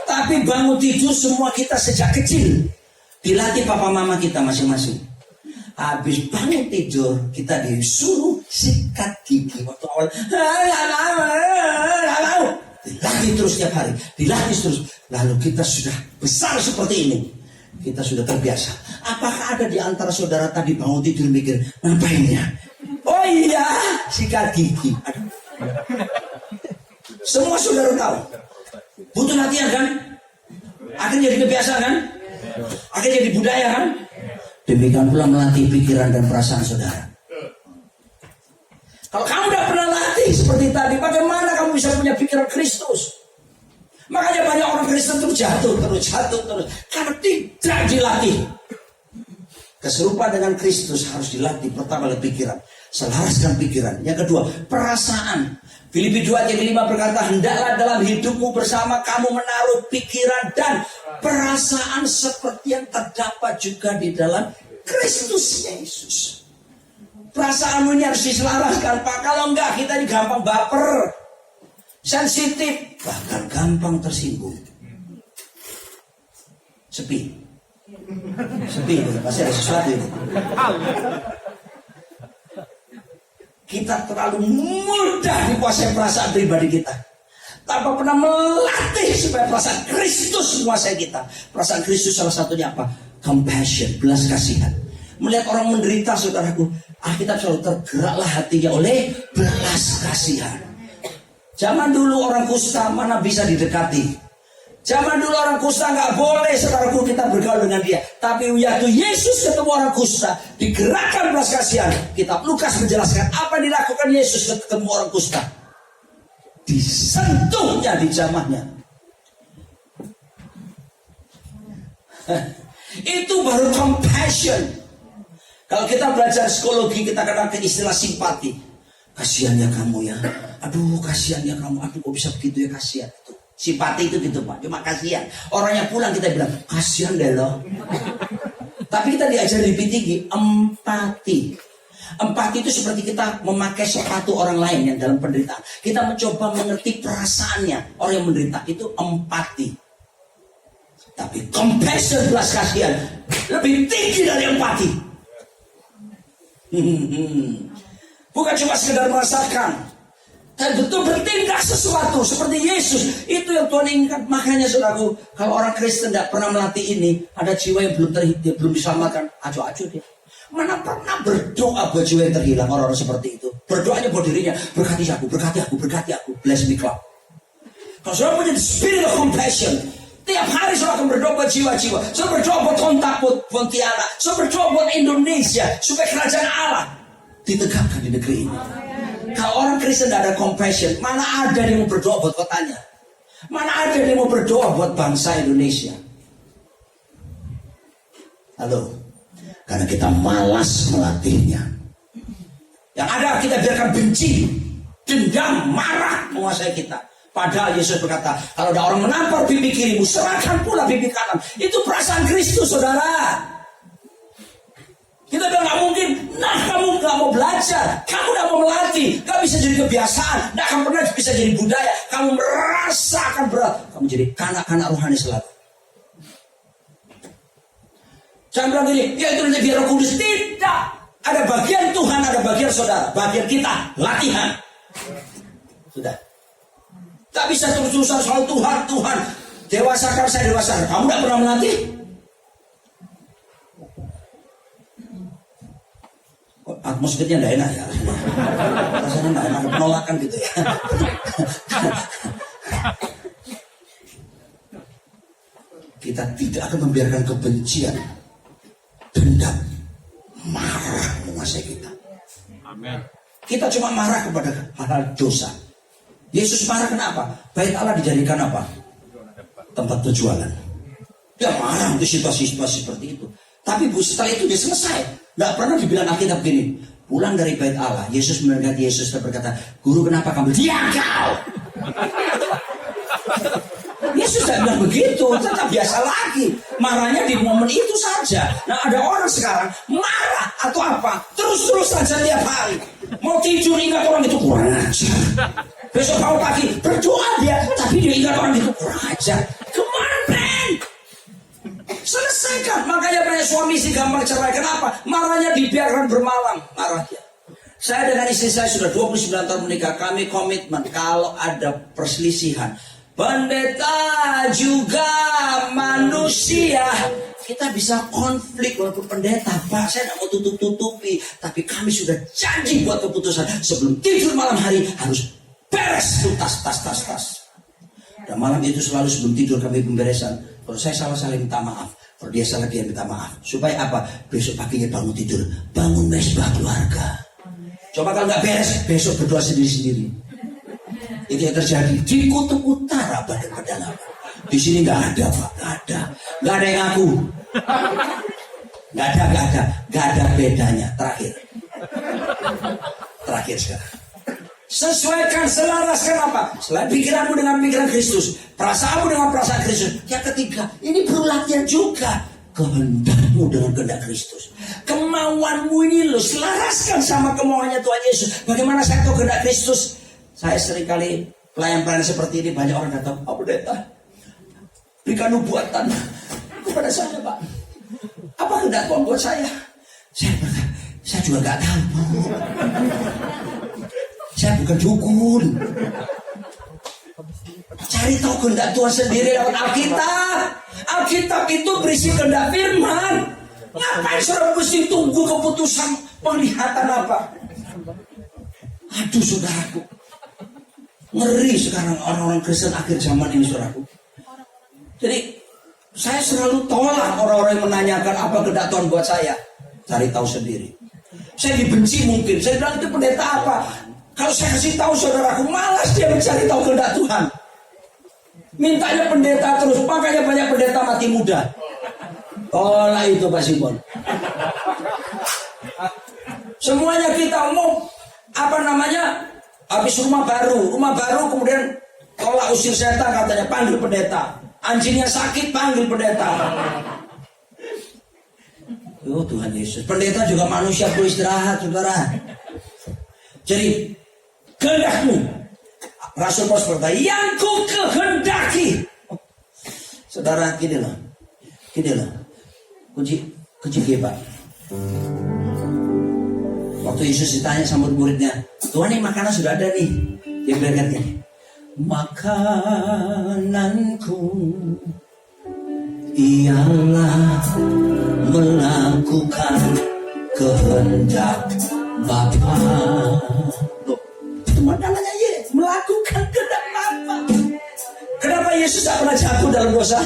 A: Tapi bangun tidur semua kita sejak kecil dilatih papa mama kita masing-masing. Habis bangun tidur kita disuruh sikat gigi waktu awal. Dilatih terus tiap hari, dilatih terus. Lalu kita sudah besar seperti ini. Kita sudah terbiasa. Apakah ada di antara saudara tadi bangun tidur mikir, ngapainnya? Oh iya, sikat gigi. Aduh. Semua saudara tahu. Butuh latihan kan? Akan jadi kebiasaan kan? Akan jadi budaya kan? Demikian pula melatih pikiran dan perasaan saudara. Kalau kamu tidak pernah latih seperti tadi, bagaimana kamu bisa punya pikiran Kristus? Makanya banyak orang Kristen terus jatuh terus. Karena tidak dilatih. Keserupaan dengan Kristus harus dilatih. Pertama adalah pikiran. Selaraskan pikiran. Yang kedua, perasaan. Filipi 2 ayat 5 berkata, hendaklah dalam hidupmu bersama kamu menaruh pikiran dan perasaan seperti yang terdapat juga di dalam Kristus Yesus. Perasaanmu ini harus diselaraskan, Pak. Kalau enggak, kita ini gampang baper, sensitif, bahkan gampang tersinggung. Sepi, pasti ada sesuatu ini. Kita terlalu mudah dikuasai perasaan pribadi kita, tanpa pernah melatih supaya perasaan Kristus menguasai kita. Perasaan Kristus salah satunya apa? Compassion, belas kasihan. Melihat orang menderita, saudaraku, kita selalu tergeraklah hatinya oleh belas kasihan. Zaman dulu orang kusta mana bisa didekati. Zaman dulu orang kusta nggak boleh, saudaraku, kita bergaul dengan dia. Tapi waktu Yesus ketemu orang kusta, digerakkan belas kasihan. Kitab Lukas menjelaskan apa yang dilakukan Yesus ketemu orang kusta. Disentuhnya di jamahnya. Itu baru compassion. Kalau kita belajar psikologi, kita kenal ke istilah simpati. Kasihannya kamu ya. Aduh, kasihannya kamu. Aduh, kok bisa begitu ya, kasihan. Simpati itu gitu, Pak. Cuma kasihan. Orangnya pulang kita bilang, kasihan deh loh. Tapi kita diajar lebih tinggi, empati. Empati itu seperti kita memakai sepatu orang lain yang dalam penderitaan. Kita mencoba mengerti perasaannya. Orang yang menderita itu empati. Tapi compassion, belas kasihan, lebih tinggi dari empati. Bukan cuma sekedar merasakan, tapi betul bertindak sesuatu seperti Yesus. Itu yang Tuhan inginkan. Makanya saudaraku, kalau orang Kristen tidak pernah melatih ini, ada jiwa yang belum diselamatkan, acuh-acuh dia. Mana pernah berdoa buat jiwa yang terhilang. Orang-orang seperti itu berdoanya buat dirinya, berkati aku, bless me club. Kalau saudara punya spirit of compassion, tiap hari saudara akan berdoa buat jiwa-jiwa. Saudara berdoa buat Hontak, buat Pontianak. Saudara berdoa buat Indonesia, supaya kerajaan Allah ditegakkan di negeri ini. Kalau orang Kristen tidak ada compassion, mana ada yang mau berdoa buat kotanya? Mana ada yang mau berdoa buat bangsa Indonesia? Halo? Karena kita malas melatihnya. Yang ada kita biarkan benci, dendam, marah menguasai kita. Padahal Yesus berkata, kalau ada orang menampar pipi kirimu, serahkan pula pipi kanan. Itu perasaan Kristus, saudara. Kita bilang gak mungkin. Nah, kamu gak mau belajar, kamu gak mau melatih, gak bisa jadi kebiasaan, gak akan pernah bisa jadi budaya. Kamu merasakan berat, kamu jadi kanak-kanak rohani selalu. Jangan bilang gini, ya itu nanti biar Roh Kudus. Tidak. Ada bagian Tuhan, ada bagian saudara. Bagian kita, latihan. Sudah. Tak bisa terus-terusan soal Tuhan. Dewasakan saya dewasa. Kamu tidak pernah melatih. Atmosfernya tidak enak ya. Rasanya tidak enak, penolakan gitu ya. Kita tidak akan membiarkan kebencian, dendam, marah menguasai kita. Amin. Kita cuma marah kepada hal dosa. Yesus marah kenapa? Bait Allah dijadikan apa? Tempat berjualan. Dia marah untuk situasi-situasi seperti itu. Tapi Bu, setelah itu dia selesai. Nggak pernah dibilang Alkitab gini. Pulang dari bait Allah, Yesus mendekati Yesus dan berkata, "Guru, kenapa kamu diam kau?" Yesus tidak bilang begitu, tetap biasa lagi. Marahnya di momen itu saja. Nah, ada orang sekarang marah atau apa, terus-terus saja tiap hari. Mau tidur ingat orang itu, kurang ajar. Besok bangun pagi berdoa dia, tapi dia ingat orang itu, kurang ajar. Kemarin selesaikan. Makanya banyak suami sih gampang cerai. Kenapa? Marahnya dibiarkan bermalam. Marahnya. Saya dengan istri saya sudah 29 tahun menikah. Kami komitmen kalau ada perselisihan, pendeta juga manusia. Kita bisa konflik walaupun pendeta, Pak, saya tidak mau tutup-tutupi. Tapi kami sudah janji buat keputusan. Sebelum tidur malam hari harus beres tuntas, tas. Dan malam itu selalu sebelum tidur kami pemberesan. Kalau saya salah minta maaf. Kalau dia salah dia minta maaf. Supaya apa? Besok paginya bangun tidur, bangun mesbah keluarga. Coba kalau nggak beres, besok berdoa sendiri-sendiri. Itu yang terjadi di kutub utara Padang. Di sini nggak ada, Pak, nggak ada yang ngaku, nggak ada bedanya. Terakhir sekarang. Sesuaikan, selaraskan apa? Selain pikiranmu dengan pikiran Kristus, perasaanmu dengan perasaan Kristus. Yang ketiga, ini perlu latihan juga. Kehendakmu dengan kehendak Kristus. Kemauanmu ini lo selaraskan sama kemauannya Tuhan Yesus. Bagaimana saya tahu kehendak Kristus? Saya seringkali pelayan-pelayan seperti ini, banyak orang datang, "Pak Pendeta, berikan nubuatan kepada saya, Pak. Apa kehendak Tuhan buat saya?" Saya juga nggak tahu. Saya bukan dukun. Cari tahu kehendak Tuhan sendiri lewat Alkitab. Alkitab itu berisi kehendak firman. Ngapain saudara mesti tunggu keputusan penglihatan apa? Aduh saudaraku, ngeri sekarang orang-orang Kristen akhir zaman ini, saudaraku. Jadi saya selalu tolak orang-orang yang menanyakan apa kehendak Tuhan buat saya. Cari tahu sendiri. Saya dibenci mungkin. Saya bilang itu pendeta apa? Kalau saya kasih tahu saudaraku, malas dia mencari tahu kehendak Tuhan. Mintanya pendeta terus, makanya banyak pendeta mati muda. Tolak itu Pak Simon. Semuanya kita mau habis rumah baru kemudian tolak usir setan, katanya panggil pendeta. Anjingnya sakit, panggil pendeta. Oh Tuhan Yesus, pendeta juga manusia, perlu istirahat, saudara. Jadi kehendakmu, Rasul Paulus berkata, yang ku kehendaki. Saudara, gini loh, kunci Pak. Waktu Yesus ditanya sama muridnya, "Tuhan, ini makanan sudah ada nih." Dia bilang gini, "Makananku ialah melakukan kehendak Bapa." Itu makanannya melakukan kehendak Bapa. Kenapa Yesus tak pernah jatuh dalam dosa?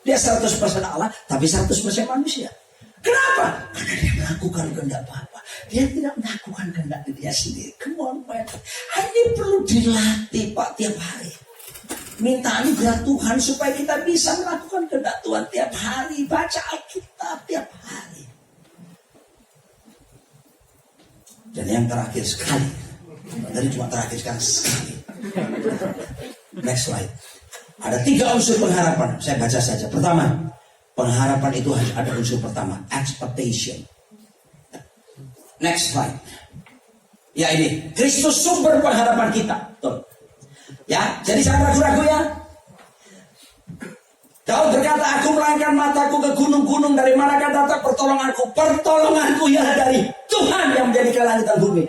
A: Dia 100% Allah, tapi 100% manusia. Kenapa? Karena dia melakukan kehendak Bapa. Dia tidak melakukan kehendak dia sendiri. Come on, man. Ini perlu dilatih, Pak, tiap hari. Minta anugerah Tuhan supaya kita bisa melakukan kehendak Tuhan tiap hari. Baca Alkitab tiap hari. Dan yang terakhir sekali. Tadi cuma terakhir sekarang sekali. Next slide. Ada 3 unsur pengharapan. Saya baca saja. Pertama, pengharapan itu ada unsur pertama, expectation. Next slide. Ya ini, Kristus sumber pengharapan kita. Tuh. Ya, jadi jangan ragu-ragu ya. Daud berkata, "Aku melangkahkan mataku ke gunung-gunung, dari manakah datang pertolonganku? Pertolonganku ialah dari Tuhan yang menjadikan langit dan bumi."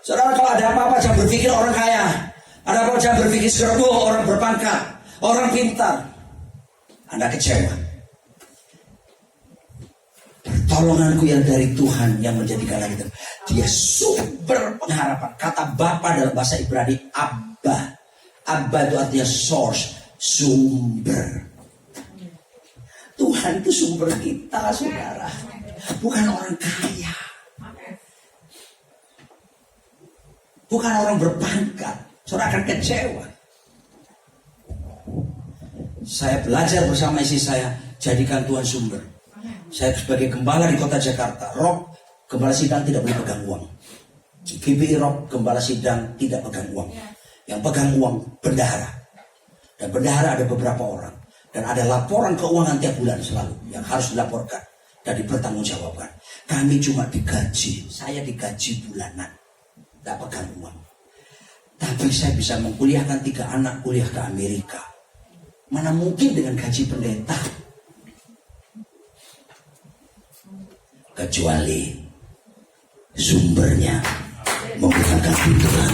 A: Saudara, kalau ada apa-apa jangan berpikir orang kaya. Ada apa-apa jangan berpikir serbu orang berpangkat, orang pintar. Anda kecewa. Pertolonganku yang dari Tuhan yang menjadikan langit dan bumi. Dia sumber pengharapan. Kata Bapa dalam bahasa Ibrani Abba. Abba itu artinya source, sumber. Tuhan itu sumber kita, saudara. Bukan orang kaya. Bukan orang berpangkat. Saudara akan kecewa. Saya belajar bersama istri saya. jadikan Tuhan sumber. Saya sebagai gembala di kota Jakarta, Rob, gembala sidang tidak boleh pegang uang. GBI Rob, gembala sidang tidak pegang uang. Yang pegang uang bendahara. Dan bendahara ada beberapa orang. Dan ada laporan keuangan tiap bulan selalu yang harus dilaporkan dan dipertanggungjawabkan. Kami cuma digaji, saya digaji bulanan, tidak pegang uang. Tapi saya bisa mengkuliahkan 3 anak kuliah ke Amerika. Mana mungkin dengan gaji pendeta? Kecuali sumbernya membukakan Tuhan.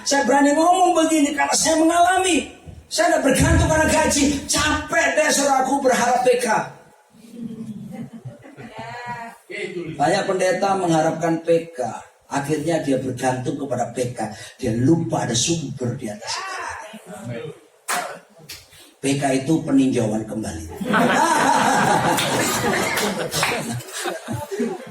A: Saya berani ngomong begini karena saya mengalami. Saya tidak bergantung karena gaji. Capek deh saudaraku berharap PK. Banyak pendeta mengharapkan PK. Akhirnya dia bergantung kepada PK. Dia lupa ada sumber di atas itu. PK itu peninjauan kembali.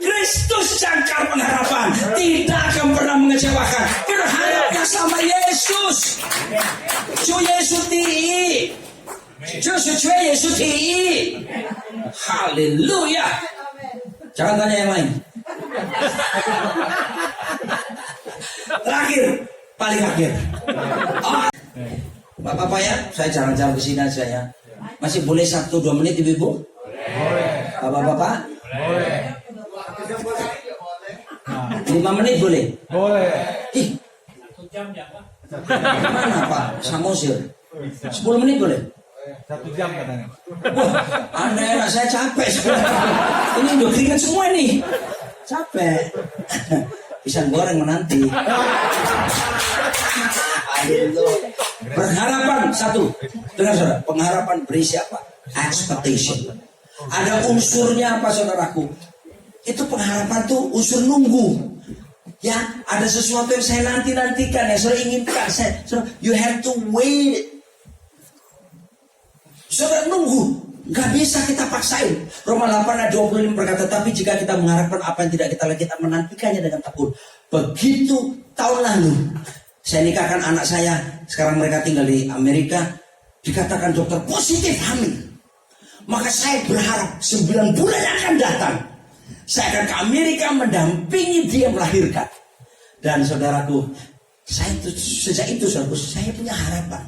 A: Kristus jangkar pengharapan, tidak akan pernah mengecewakan. Berharaplah sama Yesus. Chủ Yesus第一，就是缺Yesus第一。Haleluya. Jangan tanya yang lain. Terakhir, paling akhir. Bapak-bapak ya, saya jarang-jarang kesini aja ya. Masih boleh 1-2 menit ibu-ibu? Boleh. Bapak-bapak? Boleh. 5 menit boleh? Boleh. Ih.
B: 1 jam ya Pak?
A: Mana Pak? Samosir. 10 menit boleh?
B: 1 jam katanya.
A: Wah, anda enak, saya capek sebenarnya. Ini udah keringat semua nih. Capek. Pisang goreng menanti. Pengharapan 1. Dengar saudara, pengharapan berisi apa? Expectation. Ada unsurnya apa saudaraku? Itu pengharapan tuh unsur nunggu. Ya, ada sesuatu yang saya nantikan, yang saudara inginkan. You have to wait. Saudara nunggu, nggak bisa kita paksain. Roma 8 ayat 25 berkata, tapi jika kita mengharapkan apa yang tidak kita lagi, kita menantikannya dengan tekun. Begitu tahun lalu, saya nikahkan anak saya, sekarang mereka tinggal di Amerika, dikatakan dokter positif hamil. Maka saya berharap 9 bulan yang akan datang, saya akan ke Amerika mendampingi dia melahirkan. Dan saudaraku, sejak itu saudaraku, saya punya harapan.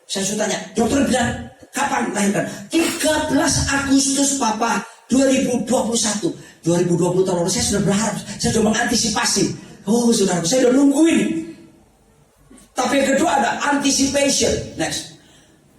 A: Saya sudah tanya, dokter bilang, kapan melahirkan? 13 Agustus Papa 2021. 2020 tahun lalu saya sudah berharap, saya sudah mengantisipasi. Oh saudaraku, saya sudah nungguin. Tapi yang kedua ada anticipation. Next.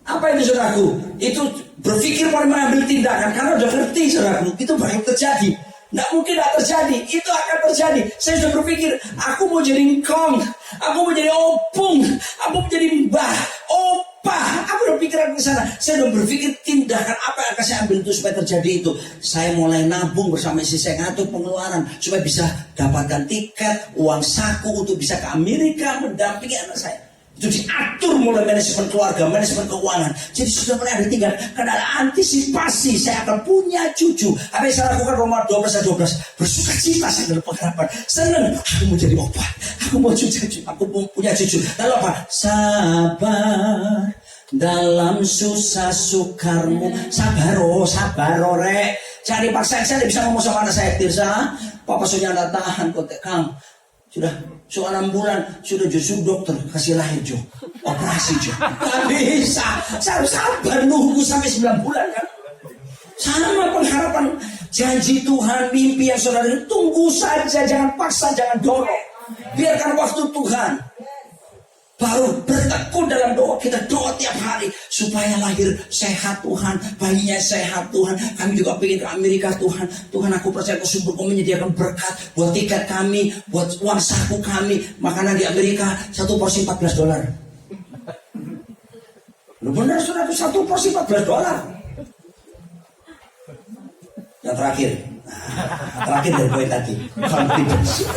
A: Apa itu saudaraku? Itu berpikir mau mengambil tindakan. Karena udah ngerti saudaraku, itu bakal terjadi. Nggak mungkin tidak terjadi, itu akan terjadi. Saya sudah berpikir, aku mau jadi ngkong, aku mau jadi opung, aku mau jadi mbah, opa. Aku udah pikiran ke sana. Saya sudah berpikir tindakan apa yang akan saya ambil itu supaya terjadi itu. Saya mulai nabung bersama istri saya, ngatur pengeluaran supaya bisa dapatkan tiket, uang saku untuk bisa ke Amerika mendampingi anak saya. Itu diatur mulai manajemen keluarga, manajemen keuangan. Jadi sudah mulai ada tinggal. Karena ada antisipasi, saya akan punya cucu. Apa yang saya lakukan Roma 12:12. Bersuka cita saya dalam pengharapan. Senang, aku mau jadi opa. Aku mau cucu, aku mau punya cucu. Lalu apa? Sabar dalam susah sukarmu. Sabar rek. Jangan dipaksain, saya tidak bisa ngomong sama anak saya. Tirsa, papa sudah anda tahan kok Kang. Sudah 6 bulan, sudah justru dokter kasih lahir Jo, operasi Jo. Gak bisa, saya harus sabar nunggu sampai 9 bulan kan. Sama pengharapan janji Tuhan, mimpi yang saudara tunggu saja, jangan paksa, jangan dorong. Biarkan waktu Tuhan. Baru bertekun dalam doa, kita doa tiap hari supaya lahir sehat Tuhan, bayinya sehat Tuhan. Kami juga ingin ke Amerika Tuhan. Tuhan, aku percaya Kau sumber, Kau menyediakan berkat buat tiket kami, buat uang saku kami. Makanan di Amerika 1 porsi $14. Lu benar saudara, 1 porsi $14. Yang terakhir dari poin tadi, confidence.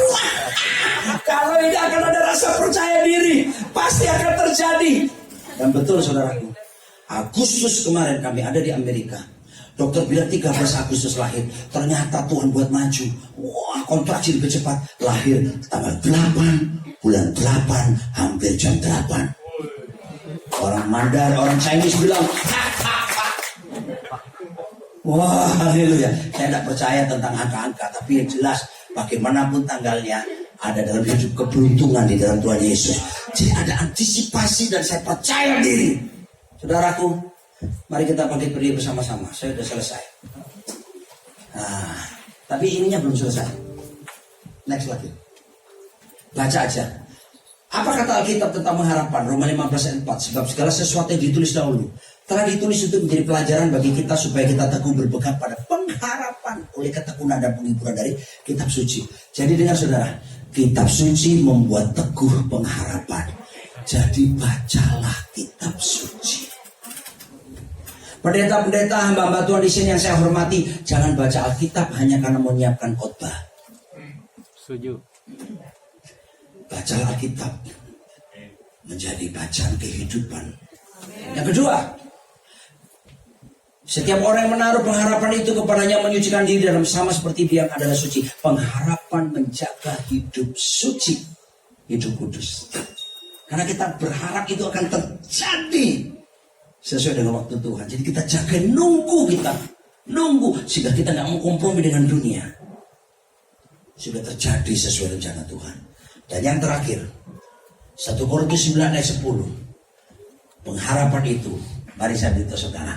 A: Kalau ini akan ada rasa percaya diri, pasti akan terjadi. Dan betul saudaraku, Agustus kemarin kami ada di Amerika. Dokter bilang 13 Agustus lahir. Ternyata Tuhan buat maju. Wah, kontraksi lebih cepat. Lahir tanggal 8, bulan 8, hampir jam 8. Orang Mandarin, orang Chinese bilang, wah, haleluya. Saya tidak percaya tentang angka-angka, tapi yang jelas bagaimanapun tanggalnya ada dalam hidup keberuntungan di dalam Tuhan Yesus. Jadi ada antisipasi dan saya percaya diri. Saudaraku, mari kita bangkit berdiri bersama-sama. Saya sudah selesai. Nah, tapi ininya belum selesai. Next lagi. Baca aja. Apa kata Alkitab tentang pengharapan? Roma 15 ayat 4. Sebab segala sesuatu yang ditulis dahulu telah ditulis untuk menjadi pelajaran bagi kita supaya kita teguh berpegang pada pengharapan oleh ketekunan dan penghiburan dari kitab suci. Jadi dengar saudara, kitab suci membuat teguh pengharapan. Jadi bacalah kitab suci. Pendeta-pendeta, hamba-hamba Tuhan di sini yang saya hormati, jangan baca Alkitab hanya karena menyiapkan khotbah.
B: Setuju.
A: Bacalah Alkitab menjadi bacaan kehidupan. Yang kedua, setiap orang yang menaruh pengharapan itu kepadanya menyucikan diri dalam sama seperti dia yang adalah suci. Pengharapan menjaga hidup suci, hidup kudus. Karena kita berharap itu akan terjadi sesuai dengan waktu Tuhan. Jadi kita jaga, nunggu sehingga kita nggak mau kompromi dengan dunia. Sudah terjadi sesuai rencana Tuhan. Dan yang terakhir, 1 Korintus 9 ayat 10. Pengharapan itu, mari saya beritahu saudara,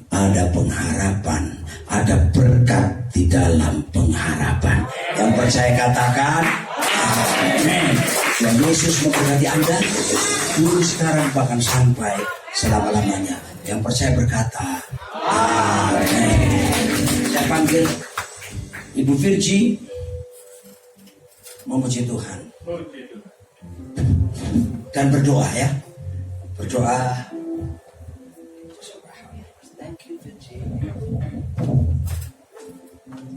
A: ada pengharapan, ada berkat di dalam pengharapan. Yang percaya katakan amin. Dan Yesus memberkati Anda dulu, sekarang, bahkan sampai selama-lamanya. Yang percaya berkata amin. Saya panggil Ibu Virgi memuji Tuhan dan berdoa ya. Berdoa.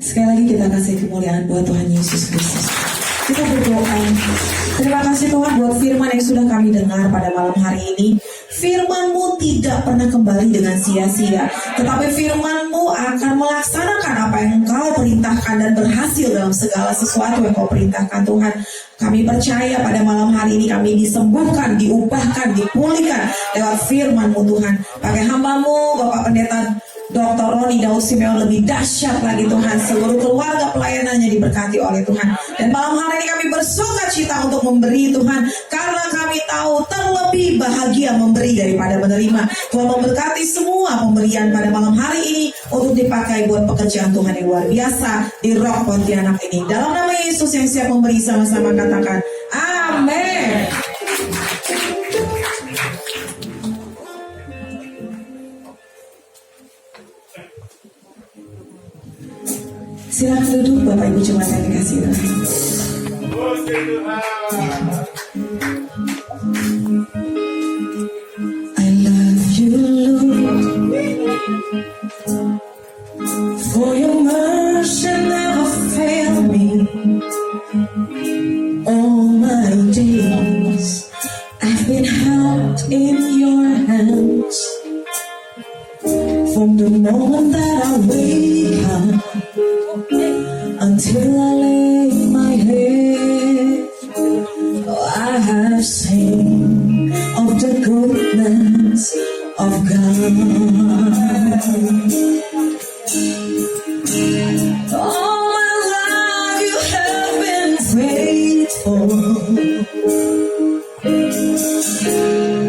C: Sekali lagi kita kasih kemuliaan buat Tuhan Yesus Kristus. Kita berdoa. Terima kasih Tuhan buat firman yang sudah kami dengar pada malam hari ini. Firman-Mu tidak pernah kembali dengan sia-sia, tetapi firman-Mu akan melaksanakan apa yang Engkau perintahkan dan berhasil dalam segala sesuatu yang Kau perintahkan Tuhan. Kami percaya pada malam hari ini kami disembuhkan, diubahkan, dipulihkan lewat firman-Mu Tuhan. Pakai hamba-Mu Bapak Pendeta Dr. Roni Daud Simeon lebih dahsyat lagi Tuhan. Seluruh keluarga pelayanannya diberkati oleh Tuhan. Dan malam hari ini kami bersuka cita untuk memberi Tuhan, karena kami tahu terlebih bahagia memberi daripada menerima. Tuhan memberkati semua pemberian pada malam hari ini untuk dipakai buat pekerjaan Tuhan yang luar biasa di Rock Pontianak ini. Dalam nama Yesus yang siap memberi, sama-sama katakan amin. Silakan duduk Bapak Ibu jemaat yang dikasihi Tuhan. I love you Lord, for your mercy never failed me. All my days I've been held in your hands. From the moment that I wake up until I lay my head, oh, I have seen of the goodness of God. All my life you have been faithful,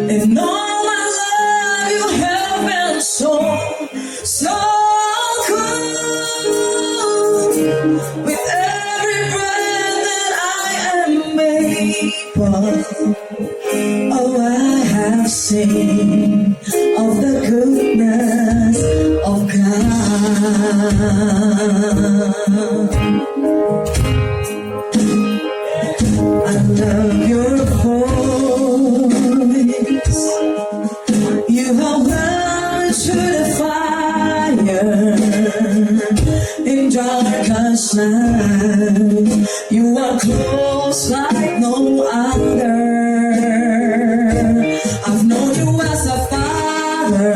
C: and all my life you have been so good. With every breath that I am able, oh, I have seen of the goodness of God. I love your voice. You have led to the fire in darkest night. You are close like no other. I've known you as a father,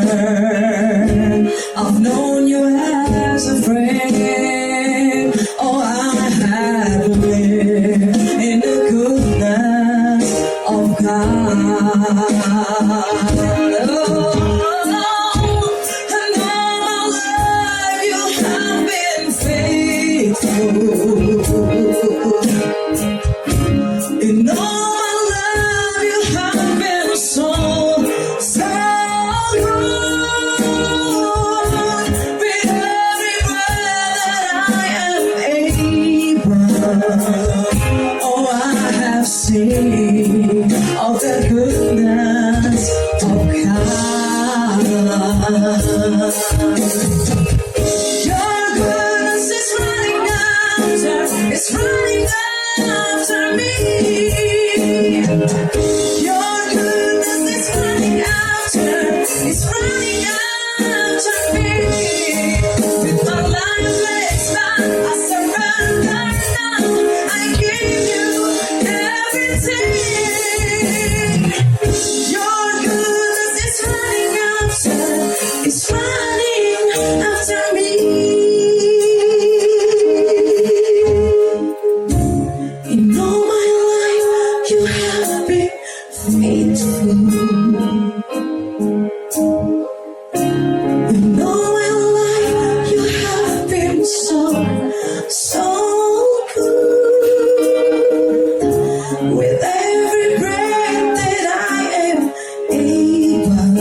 C: I've known you as a friend. Oh, I have lived in the goodness of God. In all my life, you have been so, so good. With every breath that I am able, oh, I have seen of the goodness of God. Your goodness is running after, it's running after me. Your goodness is running after, it's running after me. With my life laid down, I surrender now. I give you everything. Your goodness is running after, it's running after me. In all my life, you have been faithful. In all my life, you have been so, so good. With every breath that I am able,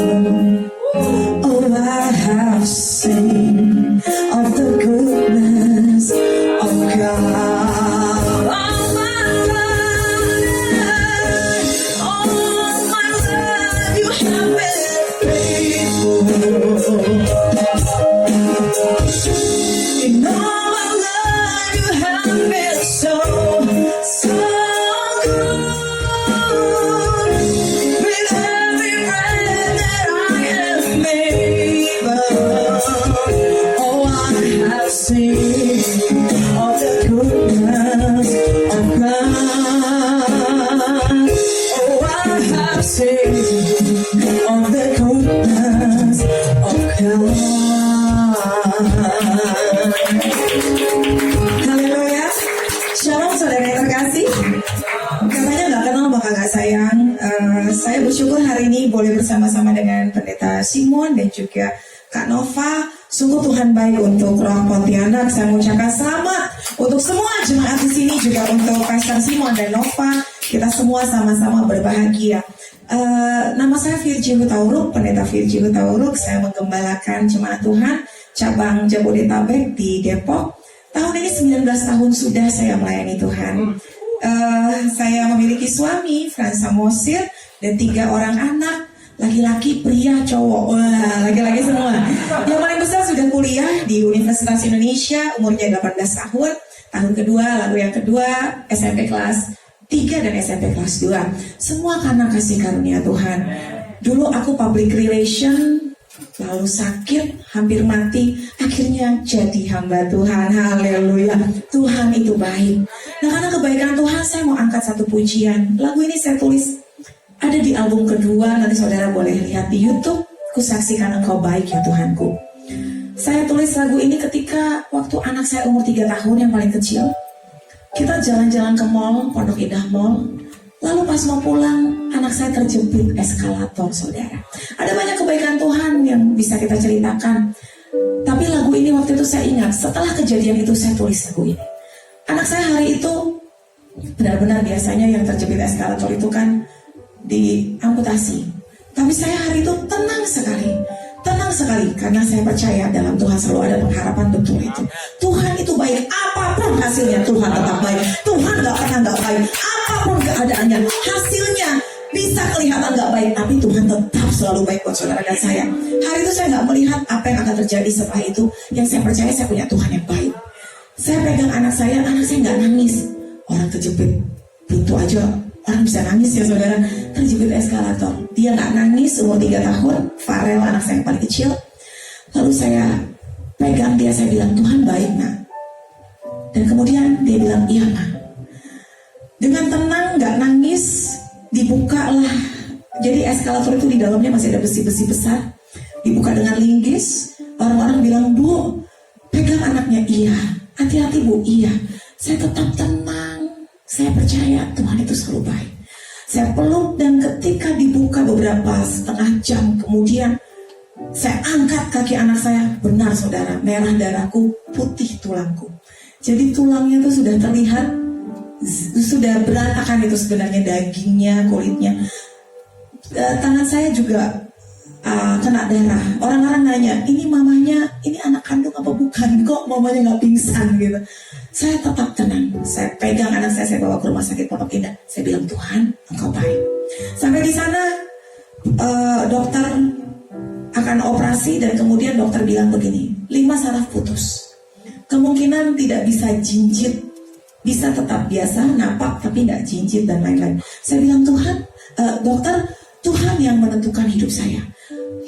C: oh, I have seen of the goodness of God. In all my life, you have been so, so good. With every breath that I am able, oh, I have seen of the goodness of God. Oh, I have seen of the goodness of God. Haleluya. Shalom saudara yang terkasih. Katanya gak kenal maka gak sayang. Saya bersyukur hari ini boleh bersama-sama dengan Pendeta Simon dan juga Kak Nova. Sungguh Tuhan baik untuk Roh Pontianak. Saya mengucapkan selamat untuk semua jemaat di sini, juga untuk Pastor Simon dan Nova. Kita semua sama-sama berbahagia. Nama saya Virgi Hutauruk, Pendeta Virgi Hutauruk. Saya menggembalakan jemaat Tuhan cabang Jabodetabek di Depok. Tahun ini 19 tahun sudah saya melayani Tuhan. Saya memiliki suami, Fransa Mosir, dan 3 orang anak, laki-laki, pria, cowok. Wah, laki-laki semua. Yang paling besar sudah kuliah di Universitas Indonesia, umurnya 18 tahun. Tahun kedua, lalu yang kedua SMP kelas 3 dan SMP kelas 2. Semua karena kasih karunia Tuhan. Dulu aku public relation, lalu sakit, hampir mati, akhirnya jadi hamba Tuhan. Haleluya. Tuhan itu baik. Nah, karena kebaikan Tuhan, saya mau angkat satu pujian. Lagu ini saya tulis ada di album kedua, nanti saudara boleh lihat di YouTube. Kusaksikan Engkau baik ya Tuhanku. Saya tulis lagu ini ketika waktu anak saya umur 3 tahun yang paling kecil. Kita jalan-jalan ke mall, Pondok Indah Mall. Lalu pas mau pulang, anak saya terjepit eskalator, saudara. Ada banyak kebaikan Tuhan yang bisa kita ceritakan. Tapi lagu ini waktu itu saya ingat, setelah kejadian itu saya tulis lagu ini. Anak saya hari itu, benar-benar biasanya yang terjepit eskalator itu kan diamputasi. Tapi saya hari itu tenang sekali. Tenang sekali, karena saya percaya dalam Tuhan selalu ada pengharapan, betul itu. Tuhan itu baik, apapun hasilnya Tuhan tetap baik. Tuhan gak pernah gak baik, apapun keadaannya, hasilnya bisa kelihatan gak baik, tapi Tuhan tetap selalu baik buat saudara dan saya. Hari itu saya gak melihat apa yang akan terjadi setelah itu. Yang saya percaya saya punya Tuhan yang baik. Saya pegang anak saya gak nangis. Orang terjepit pintu aja, orang bisa nangis ya saudara, terjepit eskalator. Dia gak nangis, umur 3 tahun, Farel anak saya yang paling kecil. Lalu saya pegang dia, saya bilang, Tuhan baik nak. Dan kemudian dia bilang, iya nak. Dengan tenang, gak nangis, dibukalah. Jadi eskalator itu di dalamnya masih ada besi-besi besar. Dibuka dengan linggis. Orang-orang bilang, Bu, pegang anaknya. Iya. Hati-hati Bu, iya. Saya tetap tenang. Saya percaya Tuhan itu selalu baik. Saya peluk dan ketika dibuka beberapa setengah jam kemudian saya angkat kaki anak saya, benar saudara, merah darahku, putih tulangku. Jadi tulangnya itu sudah terlihat, sudah berantakan itu sebenarnya dagingnya, kulitnya. Tangan saya juga kena darah. Orang-orang nanya, ini mamanya, ini anak kandung apa bukan? Kok mamanya nggak pingsan gitu? Saya tetap tenang. Saya pegang anak saya bawa ke rumah sakit Pondok Indah. Saya bilang, Tuhan, Engkau baik. Sampai di sana dokter akan operasi dan kemudian dokter bilang begini, 5 saraf putus. Kemungkinan tidak bisa jinjit, bisa tetap biasa napak tapi nggak jinjit dan lain-lain. Saya bilang, Tuhan, dokter, Tuhan yang menentukan hidup saya.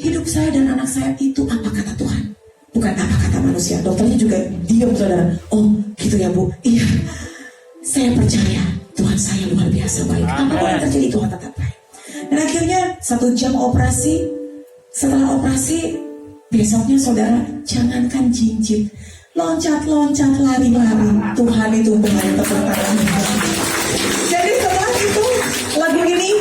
C: Hidup saya dan anak saya itu apa kata Tuhan, bukan apa kata manusia. Dokternya juga diam saudara. Oh gitu ya Bu, iya. Saya percaya Tuhan saya luar biasa baik. Apapun yang terjadi Tuhan tetap baik. Dan akhirnya 1 jam operasi. Setelah operasi besoknya saudara, jangankan jinjit, loncat-loncat, lari-lari. Tuhan itu benar tepuk tangan. Jadi setelah itu lagu ini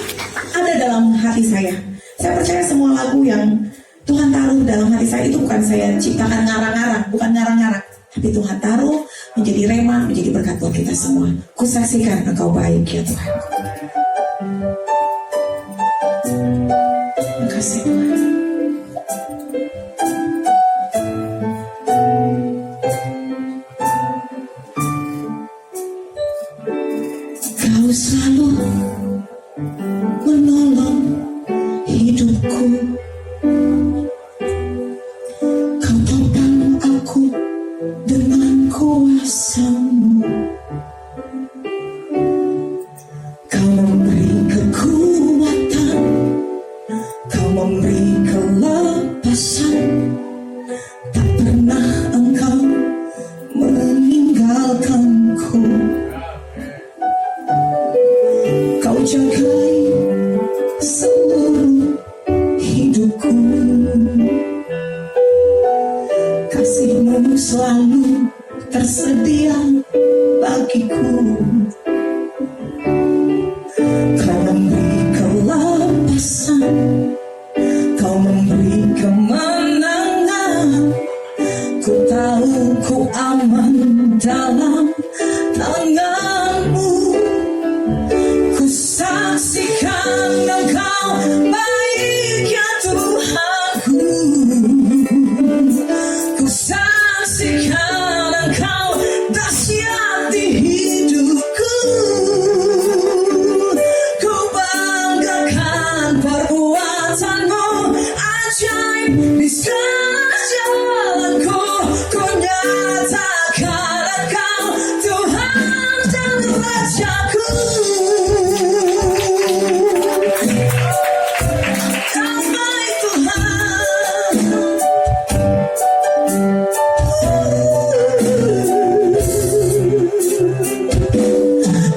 C: ada dalam hati saya. Saya percaya semua lagu yang Tuhan taruh dalam hati saya itu bukan saya ciptakan ngarang-ngarang, bukan ngarang-ngarang, tapi Tuhan taruh menjadi rema, menjadi berkat buat kita semua. Kusaksikan Engkau baik ya Tuhan. Terima kasih Tuhan. Kau selalu menolong hidupku. Kau topang aku dengan kuasa-Mu. Kau memberi kekuatan, Kau memberi kelepasan. Tak pernah Engkau meninggalkanku. Kau jagai seluruh hidupku. Kasih-Mu selalu tersedia bagiku. Kau memberi kelepasan, Kau memberi kemenangan. Ku tahu ku aman dalam tangan-Mu. Ku saksikan Engkau baik ya Tuhanku. Ku saksikan Engkau dahsyat di hidupku. Ku banggakan perbuatan-Mu ajaib di segala jalanku. Ku nyatakan Engkau Tuhan dan Rajaku. Kau baik Tuhan.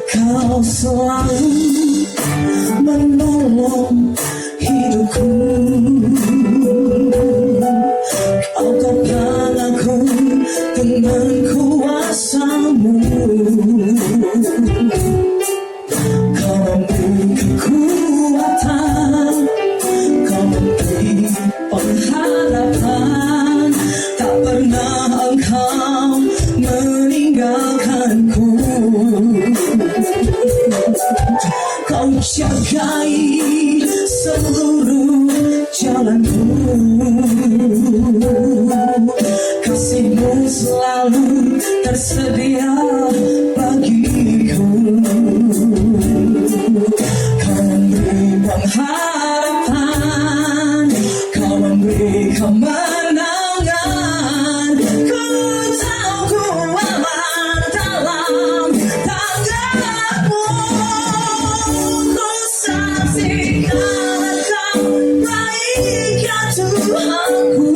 C: Kau selalu menolong hidupku. Kau topang aku dengan kuasa-Mu. Kau memberi kekuatan, Kau memberi pengharapan. Tak pernah Engkau meninggalkanku. Kau jagai seluruh jalanku. Kasih-Mu selalu tersedia bagiku. Kau memberi pengharapan, Kau memberi kemenangan. Ku tahu ku aman dalam tangan-Mu. Ku saksikan Engkau baik ya Tuhanku.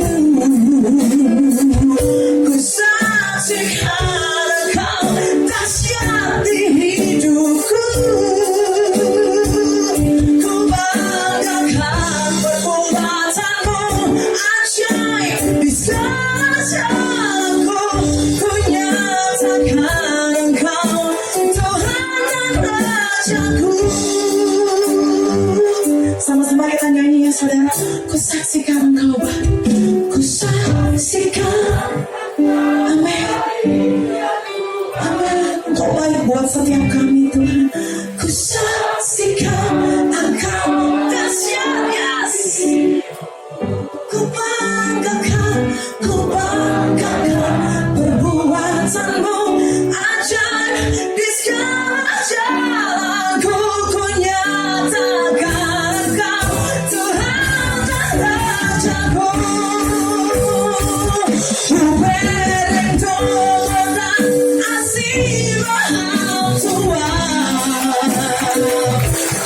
C: Ku saksikan Engkau dahsyat di hidupku. Ku banggakan perbuatan-Mu ajaib di segala jalanku. Ku nyatakan Engkau Tuhan dan Rajaku. Sama-sama kita nyanyi ya saudara. Ku saksikan engkau baik, ku saksikan. Amin. Amin. Engkau baik buat setiap kami Tuhan. Ku saksikan engkau dahsyat. Yes. Ku banggakan perbuatanmu ajaib di segala jalanku. Ku nyatakan engkau Tuhan dan Rajaku. Ku berlindung dan asih Maha Tuhan.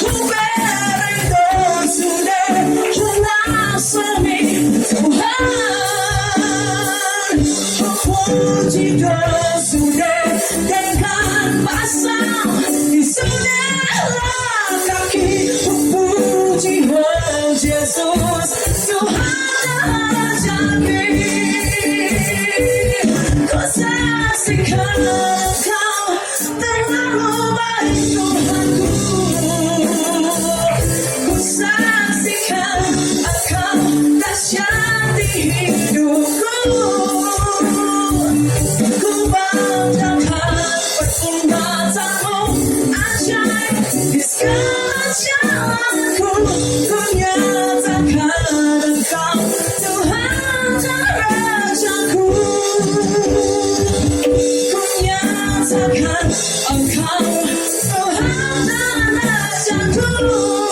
C: Ku berlindung sudah menasami Tuhan. Puji doa sudah dengan pasang di segala kaki. Puji oh Yesus Tuhan Rajaku. Ku saksikan engkau terlalu baik Tuhanku. Ku saksikan engkau dahsyat di hidupku. Ku banggakan perbuatanmu ajaib di segala jalanku. Ku nyatakan engkau Tuhan dan Rajaku. Ku nyatakan engkau Tuhan dan Rajaku.